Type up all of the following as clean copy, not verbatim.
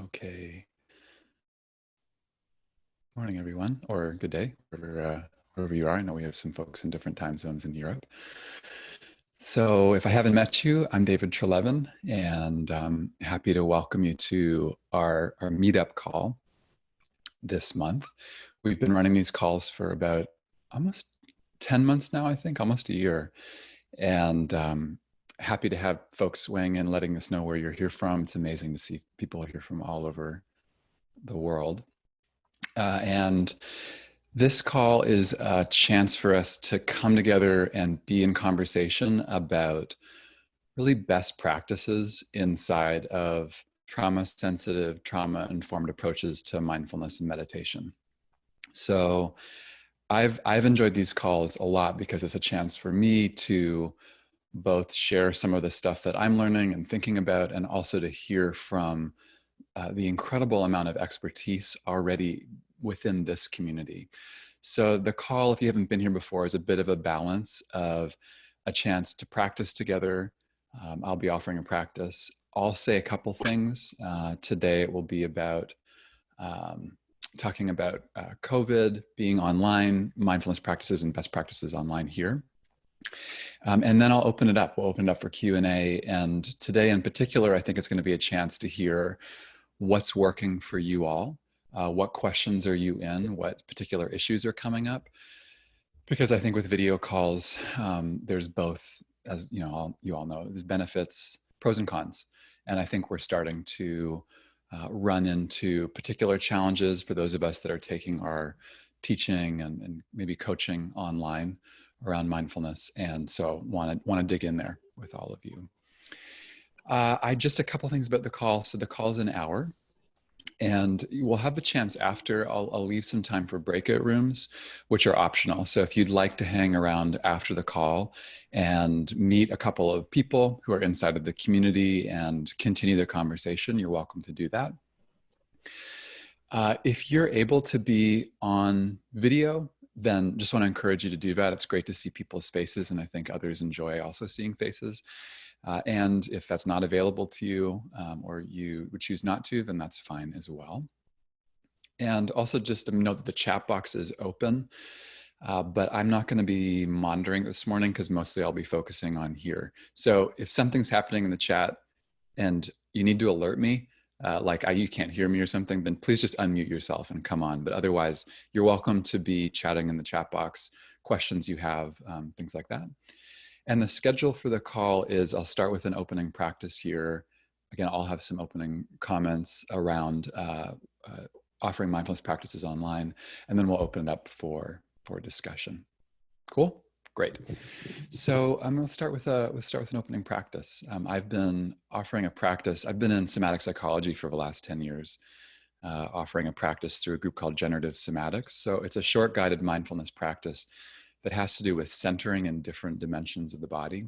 Okay. Morning, everyone, or good day, wherever you are. I know we have some folks in different time zones in Europe. So if I haven't met you, I'm David Trelevin, and I'm happy to welcome you to our meetup call this month. We've been running these calls for about almost 10 months now, I think, almost a year. And happy to have folks weighing in, letting us know where you're here from. It's amazing to see people here from all over the world. And this call is a chance for us to come together and be in conversation about really best practices inside of trauma-sensitive, trauma-informed approaches to mindfulness and meditation. So I've enjoyed these calls a lot because it's a chance for me to both share some of the stuff that I'm learning and thinking about, and also to hear from the incredible amount of expertise already within this community. So the call, if you haven't been here before, is a bit of a balance of a chance to practice together. I'll be offering a practice. I'll say a couple things. Today it will be about talking about COVID, being online, mindfulness practices and best practices online here. And then I'll open it up. We'll open it up for Q&A. And today in particular, I think it's going to be a chance to hear what's working for you all. What questions are you in? What particular issues are coming up? Because I think with video calls, there's both, as you all know, there's benefits, pros and cons. And I think we're starting to run into particular challenges for those of us that are taking our teaching and maybe coaching online around mindfulness. And so want to dig in there with all of you. Just a couple things about the call. So the call is an hour. And we'll have the chance after. I'll leave some time for breakout rooms, which are optional. So if you'd like to hang around after the call and meet a couple of people who are inside of the community and continue the conversation, you're welcome to do that. If you're able to be on video, then just want to encourage you to do that. It's great to see people's faces, and I think others enjoy also seeing faces. And if that's not available to you, or you would choose not to, then that's fine as well. And also just to note that the chat box is open, but I'm not going to be monitoring this morning because mostly I'll be focusing on here. So if something's happening in the chat and you need to alert me, like you can't hear me or something, then please just unmute yourself and come on. But otherwise, you're welcome to be chatting in the chat box, questions you have, things like that. And the schedule for the call is I'll start with an opening practice here. Again, I'll have some opening comments around offering mindfulness practices online, and then we'll open it up for discussion. Cool? Great. So I'm going to start with an opening practice. I've been offering a practice. I've been in somatic psychology for the last 10 years, offering a practice through a group called Generative Somatics. So it's a short guided mindfulness practice that has to do with centering in different dimensions of the body.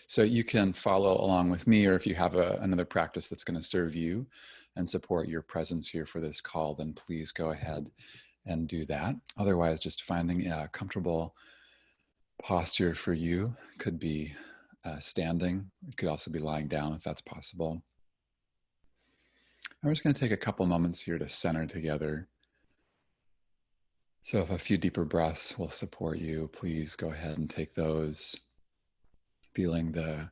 So you can follow along with me, or if you have another practice that's going to serve you and support your presence here for this call, then please go ahead and do that. Otherwise, just finding a comfortable posture for you. Could be standing. It could also be lying down if that's possible. I'm just going to take a couple moments here to center together. So if a few deeper breaths will support you, please go ahead and take those, feeling the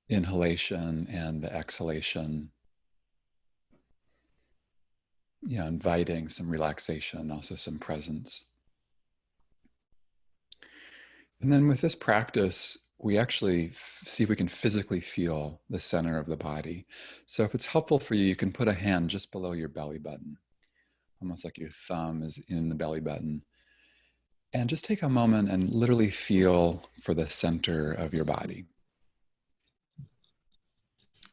inhalation and the exhalation, inviting some relaxation, also some presence. And then with this practice, we actually see if we can physically feel the center of the body. So if it's helpful for you, you can put a hand just below your belly button, almost like your thumb is in the belly button. And just take a moment and literally feel for the center of your body.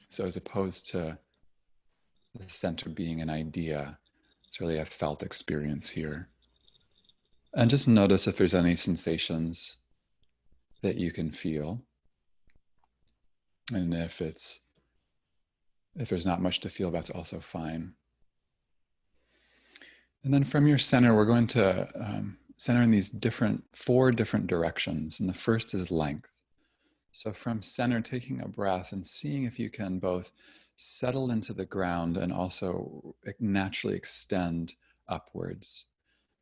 So as opposed to the center being an idea, it's really a felt experience here. And just notice if there's any sensations that you can feel. And if there's not much to feel, that's also fine. And then from your center, we're going to center in these four different directions. And the first is length. So from center, taking a breath and seeing if you can both settle into the ground and also naturally extend upwards.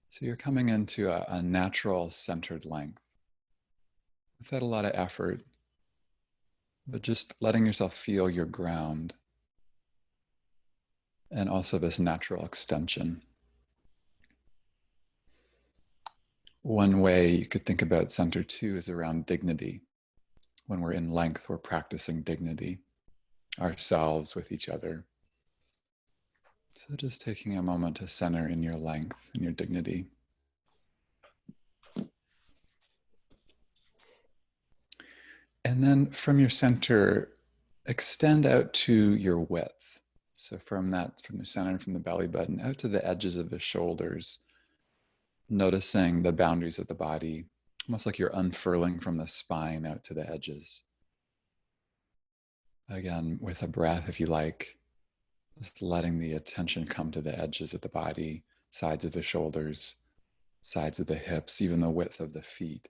So you're coming into a natural centered length without a lot of effort, but just letting yourself feel your ground and also this natural extension. One way you could think about center too is around dignity. When we're in length, we're practicing dignity, ourselves with each other. So just taking a moment to center in your length and your dignity. And then from your center, extend out to your width. So from the center, from the belly button, out to the edges of the shoulders, noticing the boundaries of the body, almost like you're unfurling from the spine out to the edges. Again, with a breath, if you like, just letting the attention come to the edges of the body, sides of the shoulders, sides of the hips, even the width of the feet.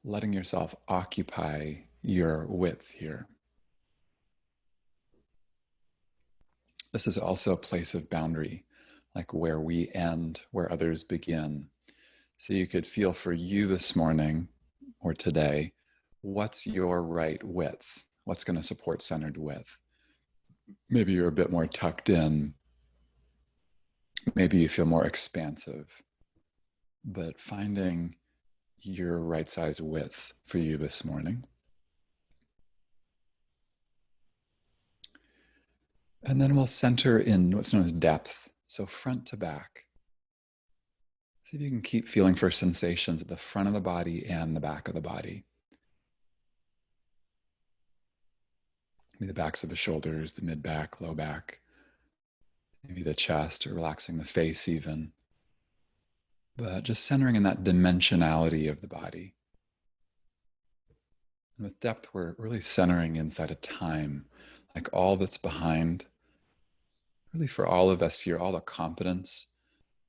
Letting yourself occupy your width here. This is also a place of boundary, like where we end, where others begin. So you could feel for you this morning or today, what's your right width? What's going to support centered width? Maybe you're a bit more tucked in. Maybe you feel more expansive. But finding your right size width for you this morning. And then we'll center in what's known as depth, so front to back. See if you can keep feeling for sensations at the front of the body and the back of the body. Maybe the backs of the shoulders, the mid-back, low back, maybe the chest, or relaxing the face even. But just centering in that dimensionality of the body. And with depth, we're really centering inside of time, like all that's behind, really for all of us here, all the competence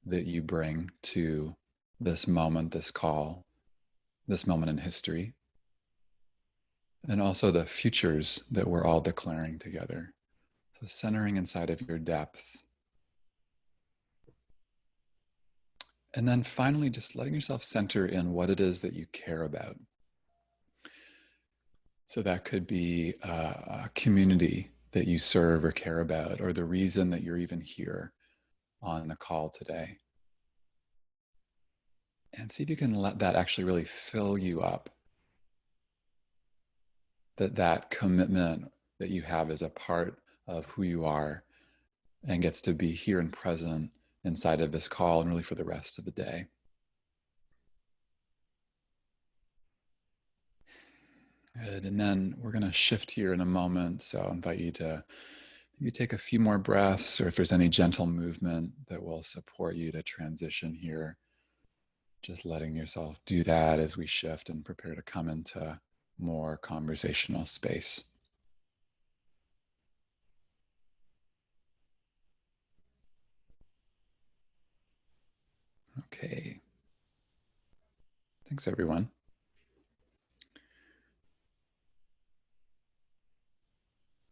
that you bring to this moment, this call, this moment in history, and also the futures that we're all declaring together. So centering inside of your depth. And then finally, just letting yourself center in what it is that you care about. So that could be a community that you serve or care about, or the reason that you're even here on the call today. And see if you can let that actually really fill you up. That commitment that you have is a part of who you are and gets to be here and present inside of this call and really for the rest of the day. Good. And then we're going to shift here in a moment. So I invite you to maybe take a few more breaths, or if there's any gentle movement that will support you to transition here, just letting yourself do that as we shift and prepare to come into more conversational space. Okay. Thanks, everyone.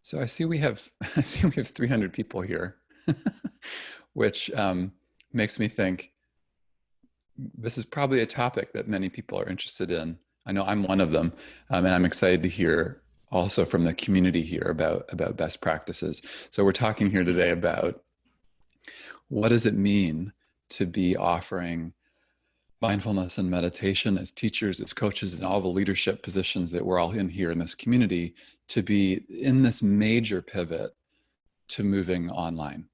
So I see we have 300 people here, which makes me think this is probably a topic that many people are interested in. I know I'm one of them, and I'm excited to hear also from the community here about best practices. So we're talking here today about what does it mean to be offering mindfulness and meditation as teachers, as coaches, and all the leadership positions that we're all in here in this community, to be in this major pivot to moving online.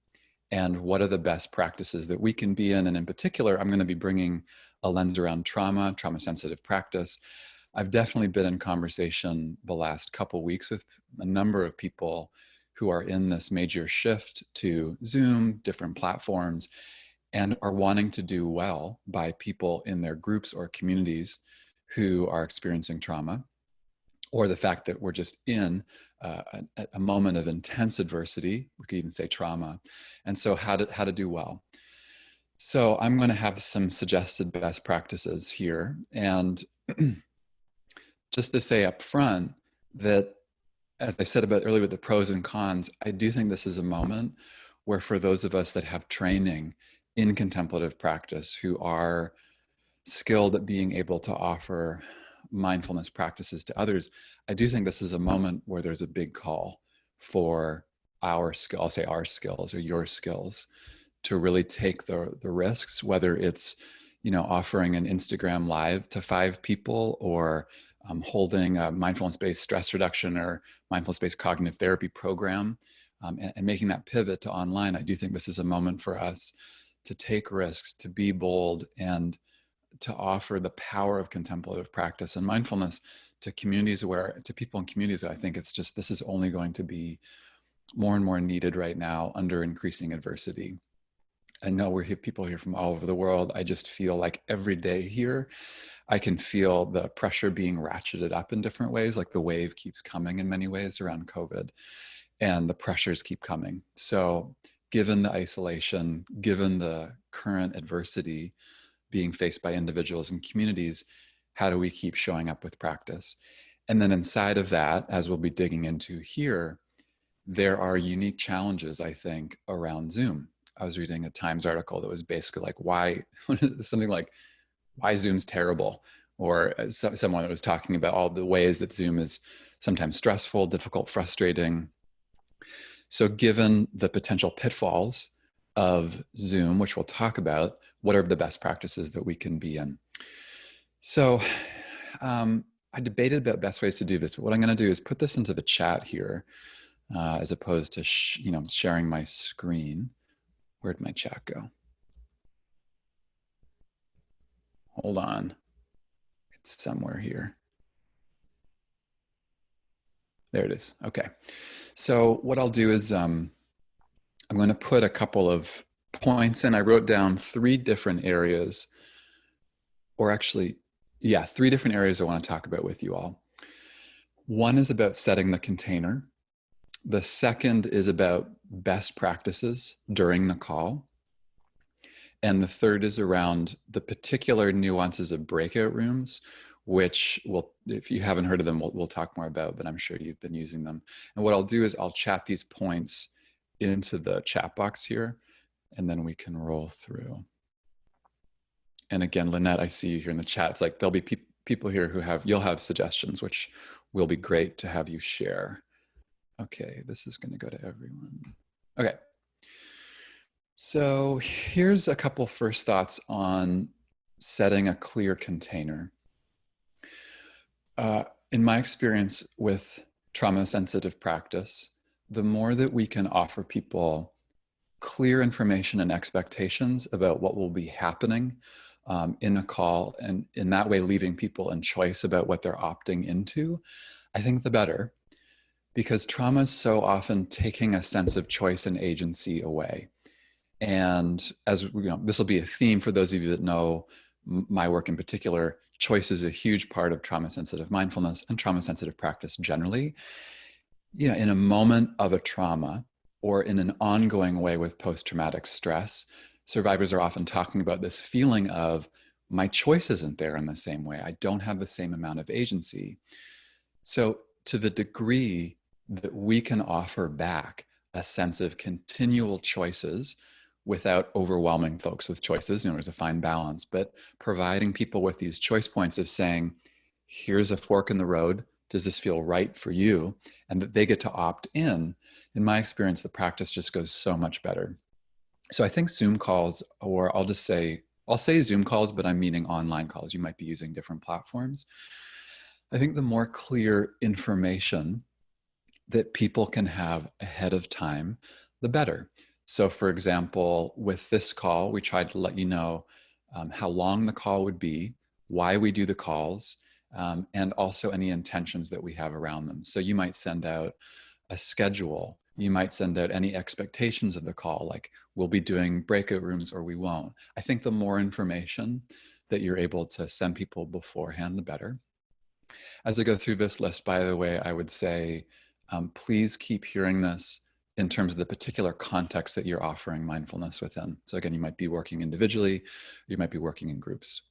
And what are the best practices that we can be in? And in particular, I'm going to be bringing a lens around trauma sensitive practice. I've definitely been in conversation the last couple weeks with a number of people who are in this major shift to Zoom, different platforms, and are wanting to do well by people in their groups or communities who are experiencing trauma, or the fact that we're just in a moment of intense adversity. We could even say trauma. And so how to do well. So I'm going to have some suggested best practices here. And just to say up front that as I said about earlier with the pros and cons, I do think this is a moment where for those of us that have training in contemplative practice, who are skilled at being able to offer mindfulness practices to others, I do think this is a moment where there's a big call for our skill, I'll say our skills or your skills, to really take the risks, whether it's, offering an Instagram live to 5 people, or holding a mindfulness-based stress reduction or mindfulness-based cognitive therapy program, and making that pivot to online. I do think this is a moment for us to take risks, to be bold, and to offer the power of contemplative practice and mindfulness to people in communities. I think this is only going to be more and more needed right now under increasing adversity. I know we have people here from all over the world. I just feel like every day here, I can feel the pressure being ratcheted up in different ways. Like the wave keeps coming in many ways around COVID, and the pressures keep coming. So given the isolation, given the current adversity being faced by individuals and communities, how do we keep showing up with practice? And then inside of that, as we'll be digging into here, there are unique challenges, I think, around Zoom. I was reading a Times article that was basically like, why Zoom's terrible, or someone that was talking about all the ways that Zoom is sometimes stressful, difficult, frustrating. So given the potential pitfalls of Zoom, which we'll talk about, what are the best practices that we can be in? So I debated about best ways to do this, but what I'm going to do is put this into the chat here, as opposed to sharing my screen. Where'd my chat go? Hold on. It's somewhere here. There it is. Okay. So what I'll do is I'm going to put a couple of points in. I wrote down 3 different areas, or actually, 3 different areas I want to talk about with you all. One is about setting the container. The second is about best practices during the call. And the third is around the particular nuances of breakout rooms, which if you haven't heard of them, we'll talk more about, but I'm sure you've been using them. And what I'll do is I'll chat these points into the chat box here, and then we can roll through. And again, Lynette, I see you here in the chat. It's like there'll be people here you'll have suggestions, which will be great to have you share. Okay, this is going to go to everyone. Okay. So here's a couple first thoughts on setting a clear container. In my experience with trauma-sensitive practice, the more that we can offer people clear information and expectations about what will be happening in a call, and in that way leaving people in choice about what they're opting into, I think the better. Because trauma is so often taking a sense of choice and agency away. And as this will be a theme for those of you that know my work in particular. Choice is a huge part of trauma-sensitive mindfulness and trauma-sensitive practice generally. In a moment of a trauma or in an ongoing way with post-traumatic stress, survivors are often talking about this feeling of, my choice isn't there in the same way. I don't have the same amount of agency. So to the degree that we can offer back a sense of continual choices without overwhelming folks with choices, there's a fine balance, but providing people with these choice points of saying, here's a fork in the road, does this feel right for you? And that they get to opt in my experience, the practice just goes so much better. So I think Zoom calls, or I'll say Zoom calls, but I'm meaning online calls. You might be using different platforms. I think the more clear information that people can have ahead of time, the better. So for example, with this call, we tried to let you know how long the call would be, why we do the calls, and also any intentions that we have around them. So you might send out a schedule. You might send out any expectations of the call, like we'll be doing breakout rooms or we won't. I think the more information that you're able to send people beforehand, the better. As I go through this list, by the way, I would say, please keep hearing this in terms of the particular context that you're offering mindfulness within. So again, you might be working individually, you might be working in groups.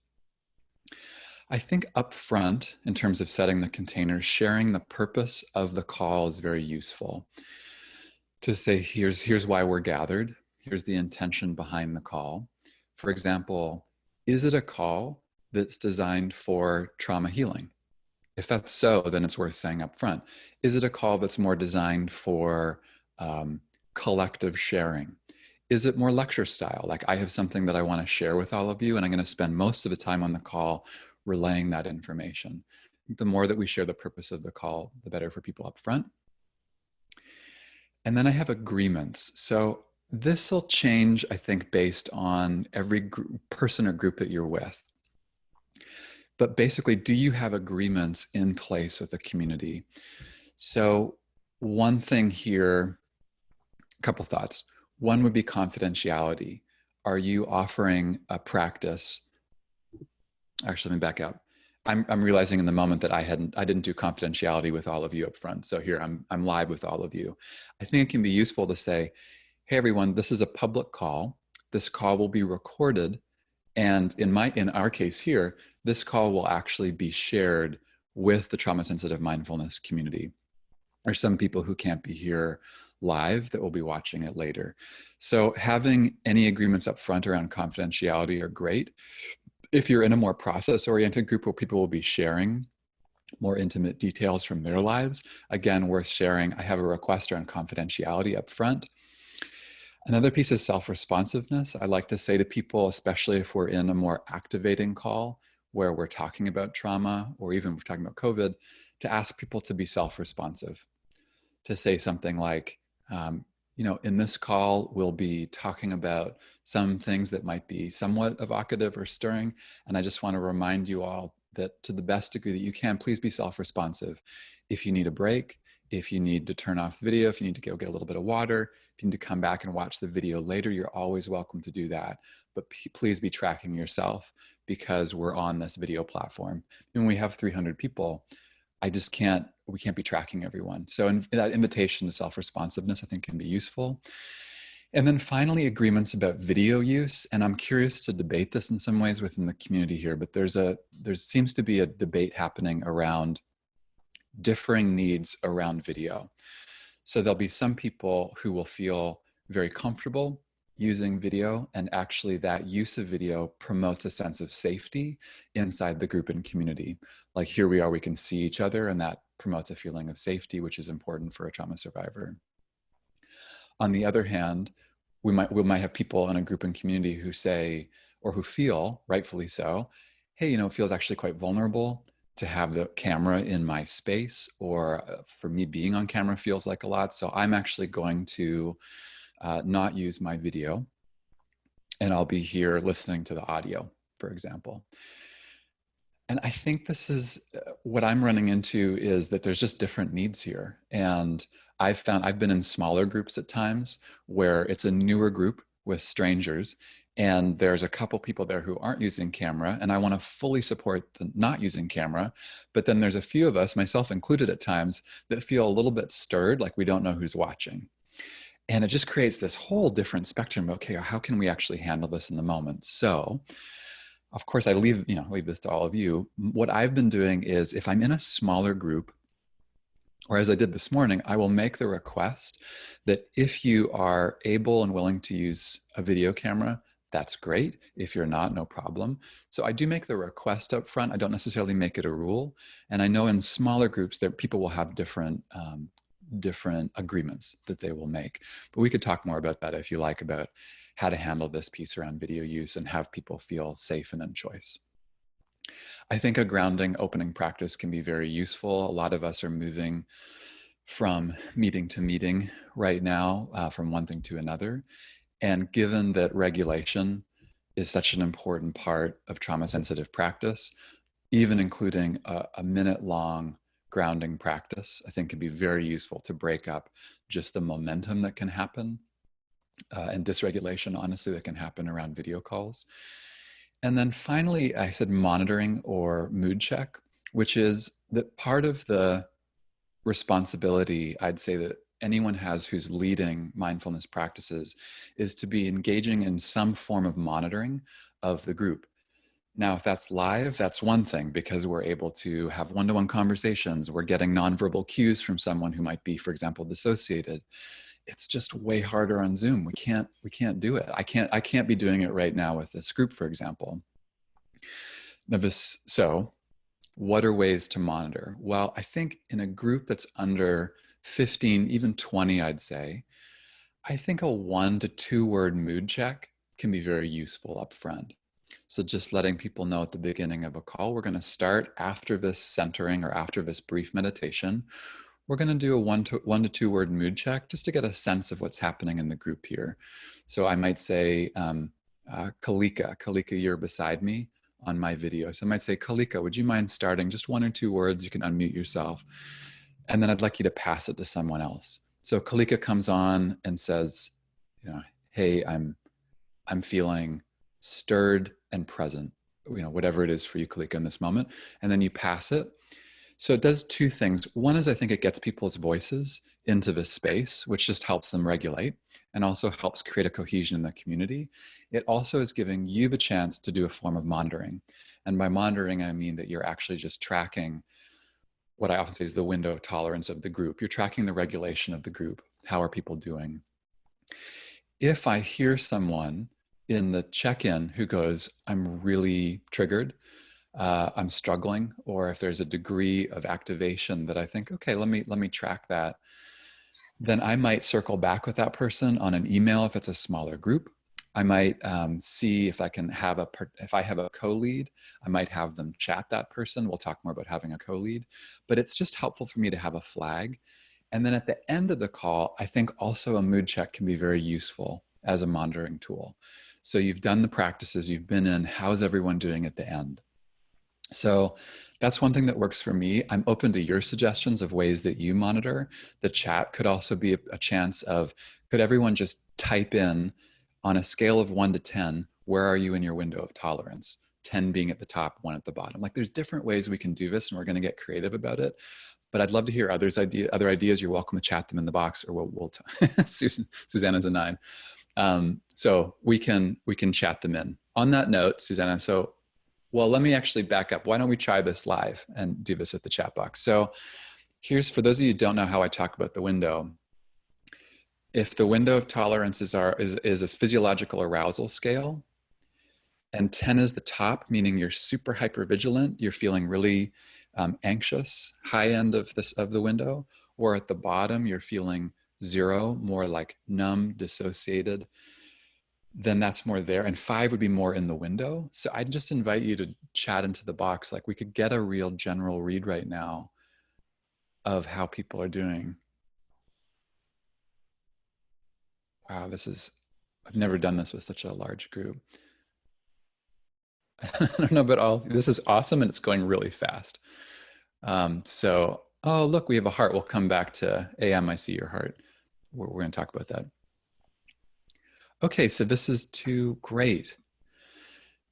I think upfront, in terms of setting the container, sharing the purpose of the call is very useful. To say, here's why we're gathered. Here's the intention behind the call. For example, is it a call that's designed for trauma healing? If that's so, then it's worth saying up front. Is it a call that's more designed for collective sharing? Is it more lecture style? Like, I have something that I want to share with all of you, and I'm going to spend most of the time on the call relaying that information. The more that we share the purpose of the call, the better for people up front. And then I have agreements. So this will change, I think, based on every person or group that you're with. But basically, do you have agreements in place with the community? So one thing here, a couple thoughts. One would be confidentiality. Are you offering a practice? Actually, let me back up. I'm realizing in the moment that I didn't do confidentiality with all of you up front. So here I'm live with all of you. I think it can be useful to say, hey everyone, this is a public call. This call will be recorded. And in our case here, this call will actually be shared with the trauma sensitive mindfulness community. There's some people who can't be here live that will be watching it later. So having any agreements up front around confidentiality are great. If you're in a more process-oriented group where people will be sharing more intimate details from their lives, again, worth sharing. I have a request around confidentiality up front. Another piece is self-responsiveness. I like to say to people, especially if we're in a more activating call where we're talking about trauma, or even we're talking about COVID, to ask people to be self-responsive, to say something like, in this call, we'll be talking about some things that might be somewhat evocative or stirring. And I just want to remind you all that to the best degree that you can, please be self-responsive. If you need a break, if you need to turn off the video, if you need to go get a little bit of water, if you need to come back and watch the video later, you're always welcome to do that. But please be tracking yourself, because we're on this video platform. And we have 300 people. We can't be tracking everyone. So that invitation to self-responsiveness, I think, can be useful. And then finally, agreements about video use. And I'm curious to debate this in some ways within the community here, but there seems to be a debate happening around differing needs around video. So there'll be some people who will feel very comfortable using video, and actually that use of video promotes a sense of safety inside the group and community. Like, here we are, we can see each other, and that promotes a feeling of safety, which is important for a trauma survivor. On the other hand, we might have people in a group and community who say, or who feel, rightfully so, hey, it feels actually quite vulnerable to have the camera in my space, or for me, being on camera feels like a lot. So I'm actually going to not use my video, and I'll be here listening to the audio, for example. And I think this is what I'm running into, is that there's just different needs here. And I've been in smaller groups at times where it's a newer group with strangers, and there's a couple people there who aren't using camera, and I want to fully support the not using camera. But then there's a few of us, myself included at times, that feel a little bit stirred, like we don't know who's watching. And it just creates this whole different spectrum. Okay, how can we actually handle this in the moment? So, of course, I leave this to all of you. What I've been doing is, if I'm in a smaller group, or as I did this morning, I will make the request that if you are able and willing to use a video camera, that's great. If you're not, no problem. So I do make the request up front. I don't necessarily make it a rule. And I know in smaller groups that people will have different agreements that they will make. But we could talk more about that if you like, about how to handle this piece around video use and have people feel safe and in choice. I think a grounding opening practice can be very useful. A lot of us are moving from meeting to meeting right now, from one thing to another. And given that regulation is such an important part of trauma sensitive practice, even including a minute-long grounding practice, I think can be very useful to break up just the momentum that can happen and dysregulation, honestly, that can happen around video calls. And then finally, I said monitoring or mood check, which is that part of the responsibility I'd say that anyone has who's leading mindfulness practices is to be engaging in some form of monitoring of the group. Now, if that's live, that's one thing because we're able to have one-to-one conversations. We're getting nonverbal cues from someone who might be, for example, dissociated. It's just way harder on Zoom. We can't do it. I can't be doing it right now with this group, for example. So what are ways to monitor? Well, I think in a group that's under 15, even 20, I'd say, I think a 1 to 2 word mood check can be very useful up front. So just letting people know at the beginning of a call, we're going to start after this centering or after this brief meditation. We're going to do a 1 to 2 word mood check just to get a sense of what's happening in the group here. So I might say, Kalika, you're beside me on my video. So I might say, Kalika, would you mind starting just 1 or 2 words? You can unmute yourself. And then I'd like you to pass it to someone else. So Kalika comes on and says, hey, I'm feeling stirred and present, whatever it is for you, Kalika, in this moment. And then you pass it. So it does 2 things. One is I think it gets people's voices into this space, which just helps them regulate and also helps create a cohesion in the community. It also is giving you the chance to do a form of monitoring. And by monitoring, I mean that you're actually just tracking what I often say is the window of tolerance of the group. You're tracking the regulation of the group. How are people doing? If I hear someone in the check-in who goes, I'm really triggered, I'm struggling, or if there's a degree of activation that I think, okay, let me track that, then I might circle back with that person on an email if it's a smaller group. I might see if I can have if I have a co-lead, I might have them chat that person. We'll talk more about having a co-lead, but it's just helpful for me to have a flag. And then at the end of the call, I think also a mood check can be very useful as a monitoring tool. So you've done the practices, you've been in, how's everyone doing at the end? So that's one thing that works for me. I'm open to your suggestions of ways that you monitor. The chat could also be a chance of, could everyone just type in on a scale of 1 to 10, where are you in your window of tolerance? 10 being at the top, 1 at the bottom. Like there's different ways we can do this and we're going to get creative about it. But I'd love to hear other ideas. You're welcome to chat them in the box, or we'll Susanna's a 9. So we can chat them in. On that note, Susanna, let me actually back up. Why don't we try this live and do this with the chat box? So here's, for those of you who don't know how I talk about the window, if the window of tolerance is a physiological arousal scale, and 10 is the top, meaning you're super hypervigilant, you're feeling really anxious, high end of the window, or at the bottom, you're feeling 0, more like numb, dissociated, then that's more there. And 5 would be more in the window. So I'd just invite you to chat into the box. Like we could get a real general read right now of how people are doing. Wow, I've never done this with such a large group. I don't know about all, this is awesome and it's going really fast. Oh, look, we have a heart. We'll come back to AM, I see your heart. We're going to talk about that. Okay, so this is too great.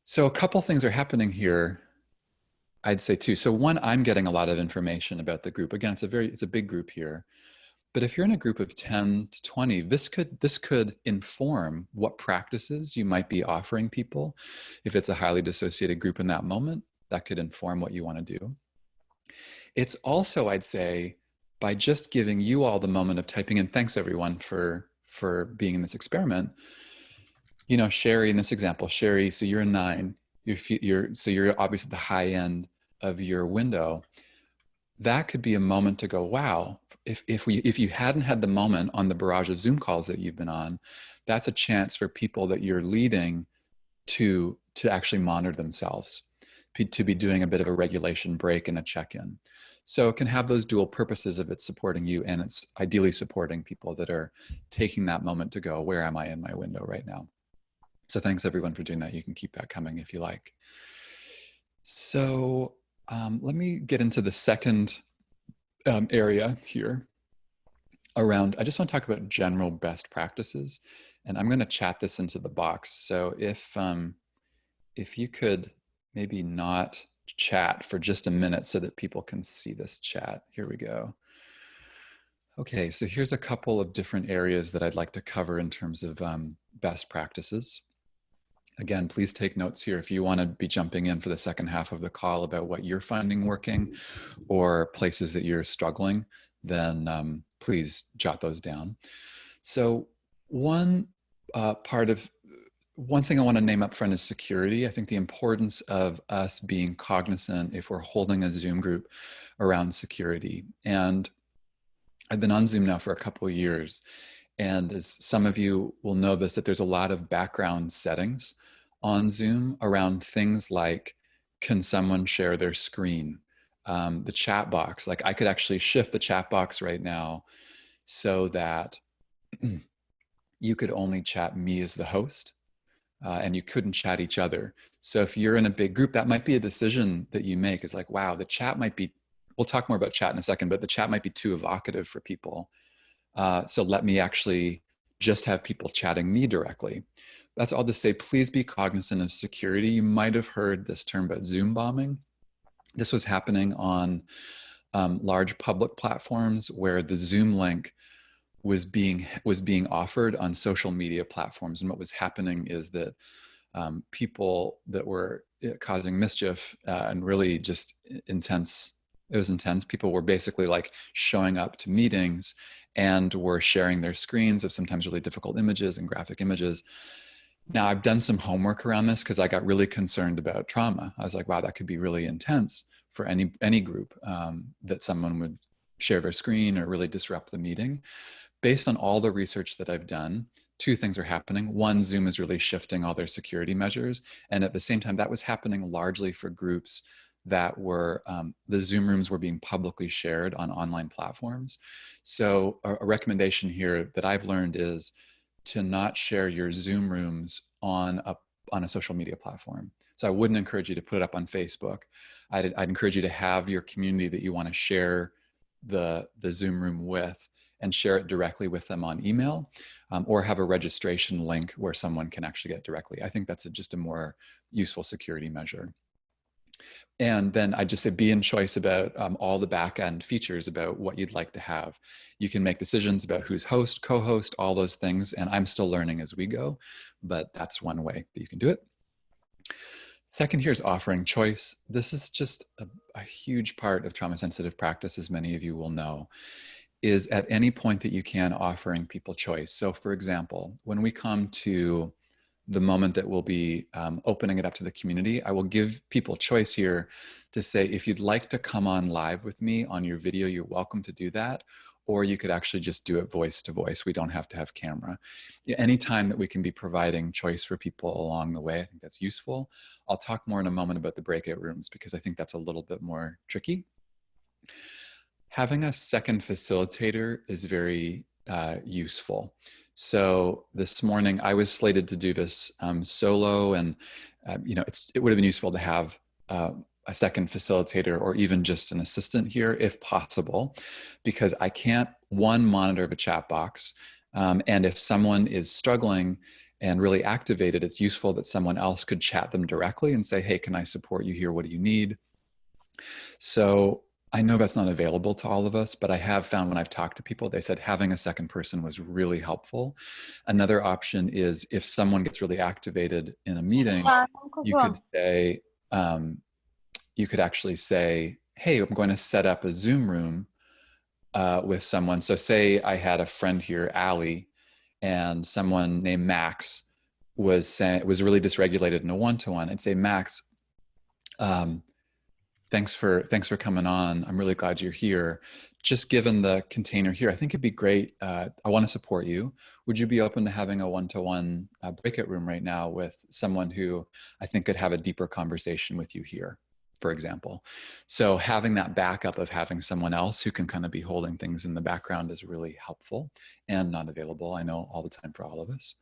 So a couple things are happening here, I'd say too. So one, I'm getting a lot of information about the group. Again, it's a big group here. But if you're in a group of 10 to 20, this could inform what practices you might be offering people. If it's a highly dissociated group in that moment, that could inform what you want to do. It's also, I'd say, by just giving you all the moment of typing in, thanks everyone for being in this experiment. Sherry, in this example, Sherry, so you're a 9. You're obviously at the high end of your window. That could be a moment to go, wow, if you hadn't had the moment on the barrage of Zoom calls that you've been on, that's a chance for people that you're leading to actually monitor themselves, to be doing a bit of a regulation break and a check-in. So it can have those dual purposes of it's supporting you and it's ideally supporting people that are taking that moment to go, where am I in my window right now? So thanks everyone for doing that. You can keep that coming if you like. So let me get into the second area here around, I just want to talk about general best practices, and I'm going to chat this into the box. So if you could maybe not chat for just a minute so that people can see this chat. Here we go. Okay, so here's a couple of different areas that I'd like to cover in terms of best practices. Again, please take notes here if you want to be jumping in for the second half of the call about what you're finding working or places that you're struggling, then please jot those down. So one one thing I want to name up front is security. I think the importance of us being cognizant if we're holding a Zoom group around security. And I've been on Zoom now for a couple of years. And as some of you will know this, that there's a lot of background settings on Zoom around things like, can someone share their screen? The chat box, like I could actually shift the chat box right now so that you could only chat me as the host. And you couldn't chat each other. So if you're in a big group, that might be a decision that you make. Is like, wow, the chat might be, we'll talk more about chat in a second, but the chat might be too evocative for people. So let me actually just have people chatting me directly. That's all to say, please be cognizant of security. You might have heard this term about Zoom bombing. This was happening on large public platforms where the Zoom link was being offered on social media platforms. And what was happening is that people that were causing mischief and really just intense, it was intense. People were basically like showing up to meetings and were sharing their screens of sometimes really difficult images and graphic images. Now I've done some homework around this because I got really concerned about trauma. I was like, wow, that could be really intense for any group that someone would share their screen or really disrupt the meeting. Based on all the research that I've done, two things are happening. One, Zoom is really shifting all their security measures. And at the same time, that was happening largely for groups that were, the Zoom rooms were being publicly shared on online platforms. So a recommendation here that I've learned is to not share your Zoom rooms on a social media platform. So I wouldn't encourage you to put it up on Facebook. I'd encourage you to have your community that you want to share the Zoom room with and share it directly with them on email, or have a registration link where someone can actually get directly. I think that's just a more useful security measure. And then I just say be in choice about all the back-end features about what you'd like to have. You can make decisions about who's host, co-host, all those things. And I'm still learning as we go, but that's one way that you can do it. Second here is offering choice. This is just a huge part of trauma-sensitive practice, as many of you will know, is at any point that you can offering people choice. So for example, when we come to the moment that we'll be opening it up to the community, I will give people choice here to say, if you'd like to come on live with me on your video, you're welcome to do that. Or you could actually just do it voice to voice. We don't have to have camera. Anytime that we can be providing choice for people along the way, I think that's useful. I'll talk more in a moment about the breakout rooms because I think that's a little bit more tricky. Having a second facilitator is very useful. So this morning I was slated to do this solo, and it would have been useful to have a second facilitator or even just an assistant here if possible, because I can't, one, monitor the chat box. And if someone is struggling and really activated, it's useful that someone else could chat them directly and say, hey, can I support you here? What do you need? So I know that's not available to all of us, but I have found when I've talked to people, they said having a second person was really helpful. Another option is if someone gets really activated in a meeting, you could say, you could actually say, hey, I'm going to set up a Zoom room with someone. So say I had a friend here, Allie, and someone named Max was really dysregulated in a one-to-one. I'd say, Max, thanks for coming on. I'm really glad you're here. Just given the container here, I think it'd be great. I want to support you. Would you be open to having a one-to-one breakout room right now with someone who I think could have a deeper conversation with you here, for example? So having that backup of having someone else who can kind of be holding things in the background is really helpful and not available, I know, all the time for all of us.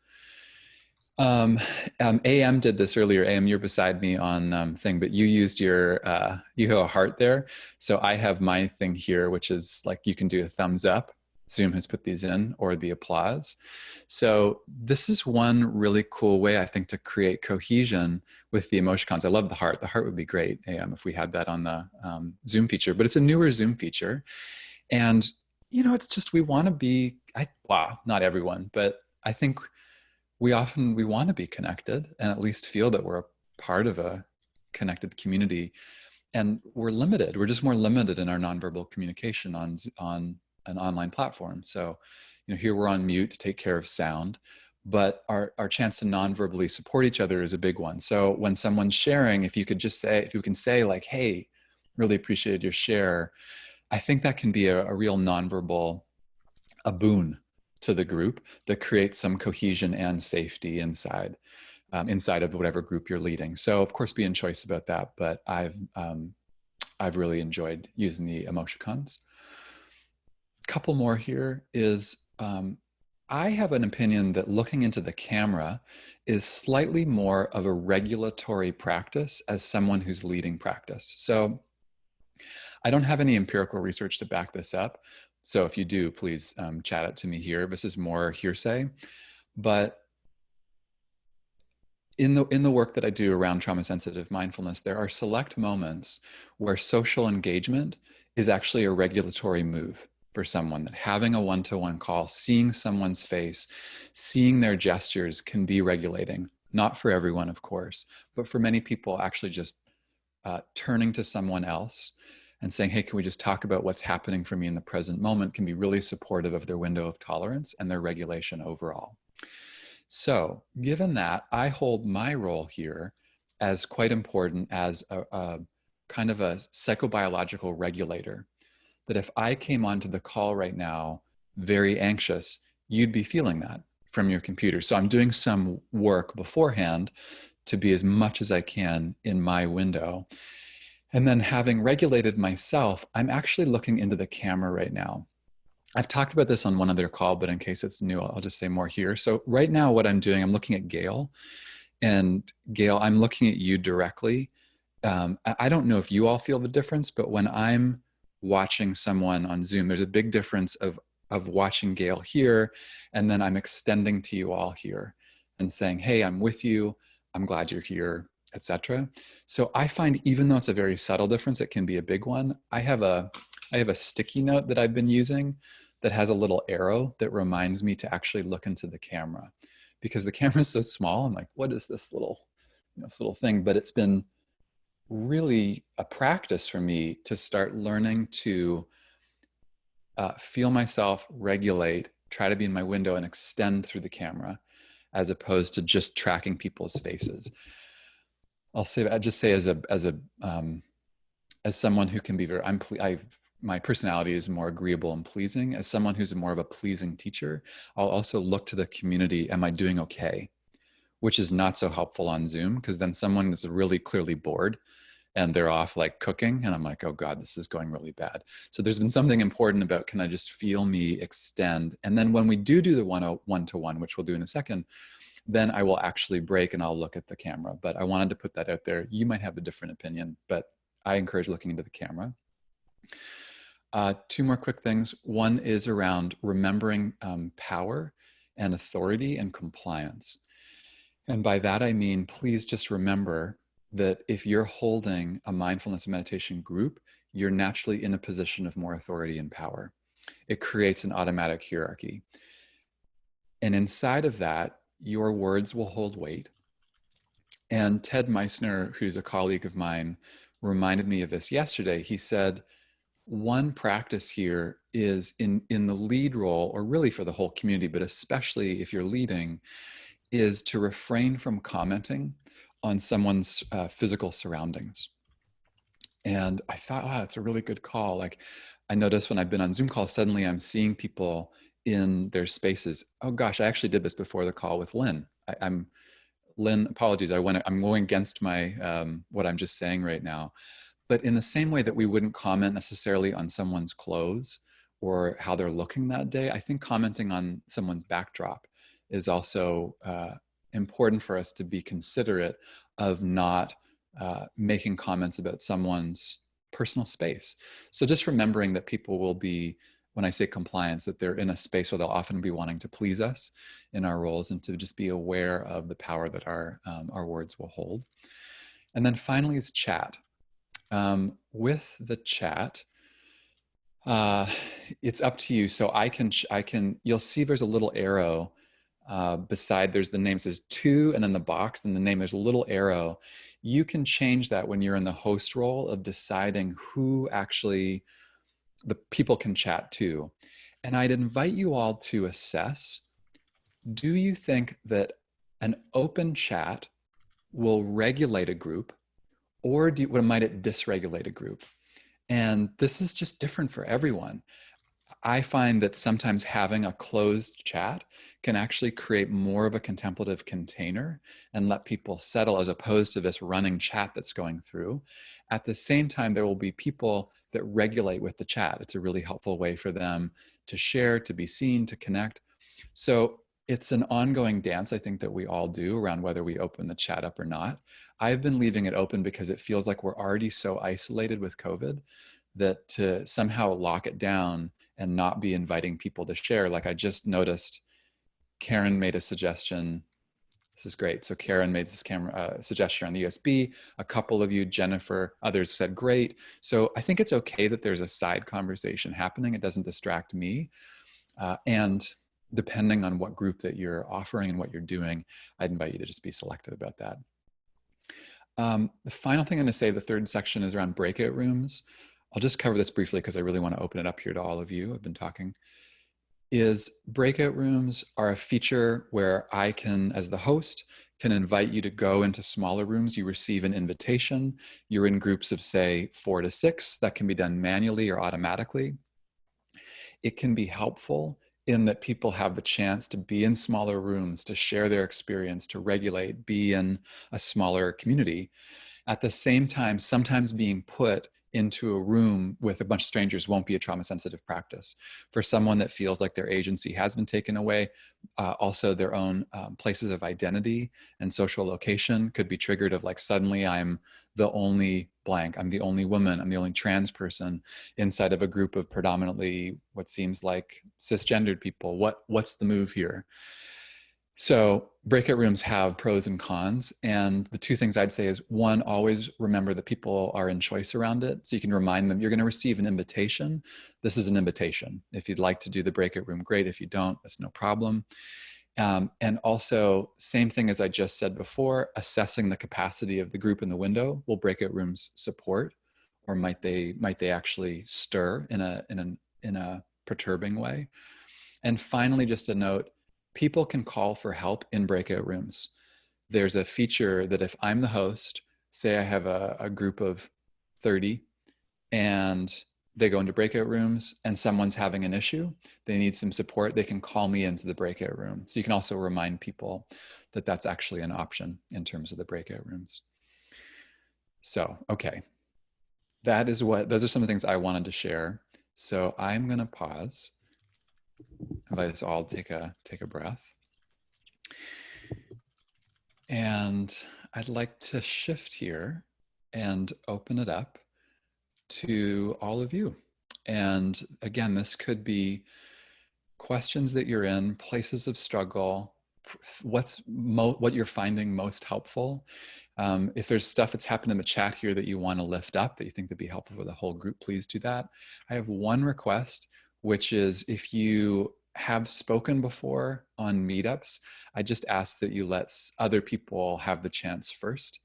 AM did this earlier. AM, you're beside me on thing, but you used your, you have a heart there. So I have my thing here, which is like, you can do a thumbs up. Zoom has put these in, or the applause. So this is one really cool way, I think, to create cohesion with the emoticons. I love the heart. The heart would be great, AM, if we had that on the Zoom feature, but it's a newer Zoom feature. And, it's just, we want to be, wow, not everyone, but I think we want to be connected and at least feel that we're a part of a connected community. And we're limited. We're just more limited in our nonverbal communication on an online platform. So, here we're on mute to take care of sound, but our chance to nonverbally support each other is a big one. So when someone's sharing, if you can say like, hey, really appreciated your share, I think that can be a real nonverbal, a boon to the group that creates some cohesion and safety inside of whatever group you're leading. So of course, be in choice about that, but I've really enjoyed using the emoticons. Couple more here is I have an opinion that looking into the camera is slightly more of a regulatory practice as someone who's leading practice. So I don't have any empirical research to back this up. So if you do, please chat it to me here. This is more hearsay. But in the work that I do around trauma-sensitive mindfulness, there are select moments where social engagement is actually a regulatory move for someone, that having a one-to-one call, seeing someone's face, seeing their gestures can be regulating. Not for everyone, of course, but for many people, actually just turning to someone else and saying, hey, can we just talk about what's happening for me in the present moment, can be really supportive of their window of tolerance and their regulation overall. So given that, I hold my role here as quite important as a kind of a psychobiological regulator, that if I came onto the call right now very anxious, you'd be feeling that from your computer. So I'm doing some work beforehand to be as much as I can in my window. And then having regulated myself, I'm actually looking into the camera right now. I've talked about this on one other call, but in case it's new, I'll just say more here. So right now what I'm doing, I'm looking at Gail. And Gail, I'm looking at you directly. I don't know if you all feel the difference, but when I'm watching someone on Zoom, there's a big difference of watching Gail here, and then I'm extending to you all here and saying, hey, I'm with you, I'm glad you're here, etc. So I find, even though it's a very subtle difference, it can be a big one. I have a sticky note that I've been using that has a little arrow that reminds me to actually look into the camera, because the camera is so small. I'm like, what is this little thing? But it's been really a practice for me to start learning to feel myself, regulate, try to be in my window and extend through the camera, as opposed to just tracking people's faces. I'll just say as someone who can be my personality is more agreeable and pleasing. As someone who's more of a pleasing teacher, I'll also look to the community. Am I doing okay? Which is not so helpful on Zoom, because then someone is really clearly bored and they're off like cooking. And I'm like, oh God, this is going really bad. So there's been something important about, can I just feel me extend? And then when we do the one-to-one, which we'll do in a second, then I will actually break and I'll look at the camera. But I wanted to put that out there. You might have a different opinion, but I encourage looking into the camera. Two more quick things. One is around remembering power and authority and compliance. And by that, I mean, please just remember that if you're holding a mindfulness meditation group, you're naturally in a position of more authority and power. It creates an automatic hierarchy. And inside of that, your words will hold weight. And Ted Meissner, who's a colleague of mine, reminded me of this yesterday. He said, one practice here is in the lead role, or really for the whole community, but especially if you're leading, is to refrain from commenting on someone's physical surroundings. And I thought, wow, that's a really good call. Like, I noticed when I've been on Zoom calls, suddenly I'm seeing people in their spaces. Oh gosh, I actually did this before the call with Lynn. Lynn, apologies, I'm going against my what I'm just saying right now. But in the same way that we wouldn't comment necessarily on someone's clothes or how they're looking that day, I think commenting on someone's backdrop is also important for us to be considerate of not making comments about someone's personal space. So just remembering that people will be, when I say compliance, that they're in a space where they'll often be wanting to please us in our roles, and to just be aware of the power that our words will hold. And then finally is chat. With the chat, it's up to you. So I can, you'll see there's a little arrow beside there's the name says to, and then the box, and the name, there's a little arrow. You can change that when you're in the host role of deciding who actually the people can chat to. And I'd invite you all to assess, do you think that an open chat will regulate a group, or might it dysregulate a group? And this is just different for everyone. I find that sometimes having a closed chat can actually create more of a contemplative container and let people settle, as opposed to this running chat that's going through. At the same time, there will be people that regulate with the chat. It's a really helpful way for them to share, to be seen, to connect. So it's an ongoing dance, I think, that we all do around whether we open the chat up or not. I've been leaving it open because it feels like we're already so isolated with COVID that to somehow lock it down and not be inviting people to share. Like I just noticed Karen made a suggestion. This is great. So Karen made this suggestion on the USB. A couple of you, Jennifer, others said great. So I think it's okay that there's a side conversation happening. It doesn't distract me. And depending on what group that you're offering and what you're doing, I'd invite you to just be selective about that. The final thing I'm going to say, the third section, is around breakout rooms. I'll just cover this briefly because I really want to open it up here to all of you. I've been talking. Is breakout rooms are a feature where I can, as the host, can invite you to go into smaller rooms. You receive an invitation. You're in groups of, say, 4 to 6. That can be done manually or automatically. It can be helpful in that people have the chance to be in smaller rooms, to share their experience, to regulate, be in a smaller community. At the same time, sometimes being put into a room with a bunch of strangers won't be a trauma-sensitive practice. For someone that feels like their agency has been taken away, also their own places of identity and social location could be triggered of like, suddenly I'm the only blank, I'm the only woman, I'm the only trans person inside of a group of predominantly what seems like cisgendered people. What's the move here? So breakout rooms have pros and cons. And the two things I'd say is, one, always remember that people are in choice around it. So you can remind them, you're going to receive an invitation. This is an invitation. If you'd like to do the breakout room, great. If you don't, that's no problem. And also, same thing as I just said before, assessing the capacity of the group in the window. Will breakout rooms support, or might they actually stir in a perturbing way? And finally, just a note, people can call for help in breakout rooms. There's a feature that if I'm the host, say I have a group of 30 and they go into breakout rooms and someone's having an issue, they need some support, they can call me into the breakout room. So you can also remind people that that's actually an option in terms of the breakout rooms. So, okay. Those are some of the things I wanted to share. So I'm gonna pause. Invite us all to take a breath. And I'd like to shift here and open it up to all of you. And again, this could be questions that you're in, places of struggle, what you're finding most helpful. If there's stuff that's happened in the chat here that you want to lift up that you think would be helpful for the whole group, please do that. I have one request, which is, if you have spoken before on meetups, I just ask that you let other people have the chance first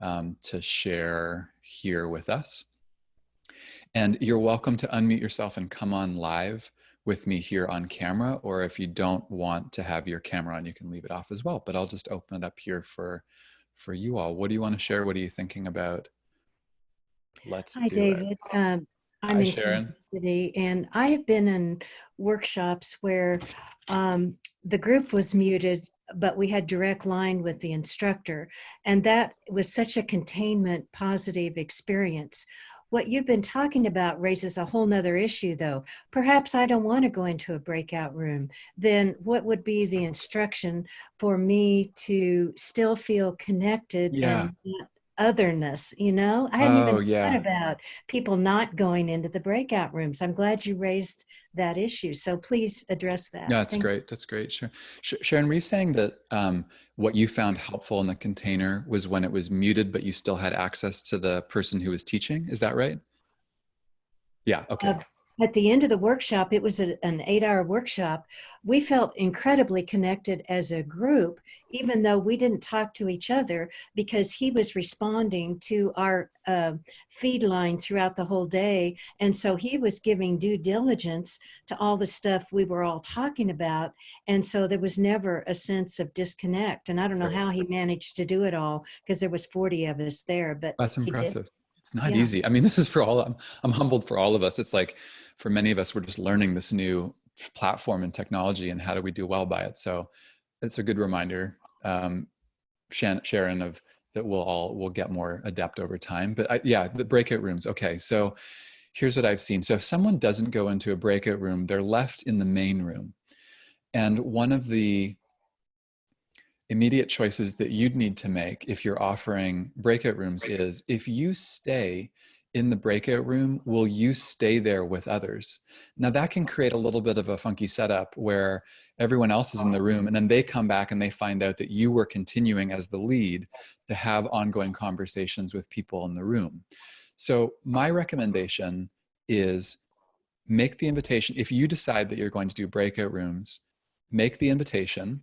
to share here with us. And you're welcome to unmute yourself and come on live with me here on camera, or if you don't want to have your camera on, you can leave it off as well. But I'll just open it up here for you all. What do you want to share? What are you thinking about? Let's Hi, do David. it. I'm Hi, in Sharon. Kansas City, and I have been in workshops where the group was muted, but we had direct line with the instructor, and that was such a containment positive experience. What you've been talking about raises a whole nother issue, though. Perhaps I don't want to go into a breakout room. Then what would be the instruction for me to still feel connected Yeah. and not otherness? I hadn't Oh, even thought yeah. about people not going into the breakout rooms. I'm glad you raised that issue. So please address that. Yeah, that's great. That's great. Sure. Sharon, were you saying that what you found helpful in the container was when it was muted, but you still had access to the person who was teaching? Is that right? Yeah. Okay. at the end of the workshop, it was an 8-hour workshop. We felt incredibly connected as a group, even though we didn't talk to each other, because he was responding to our feed line throughout the whole day. And so he was giving due diligence to all the stuff we were all talking about. And so there was never a sense of disconnect. And I don't know Great. how he managed to do it all, because there was 40 of us there, but That's he did. impressive. It's not Yeah. easy. I mean, this is for all, I'm humbled for all of us. It's like, for many of us, we're just learning this new platform and technology, and how do we do well by it? So it's a good reminder, Sharon, of that we'll get more adept over time. But yeah, the breakout rooms. Okay, so here's what I've seen. So if someone doesn't go into a breakout room, they're left in the main room. And one of the immediate choices that you'd need to make if you're offering breakout rooms is, if you stay in the breakout room, will you stay there with others? Now that can create a little bit of a funky setup where everyone else is in the room and then they come back and they find out that you were continuing as the lead to have ongoing conversations with people in the room. So my recommendation is, make the invitation. If you decide that you're going to do breakout rooms, make the invitation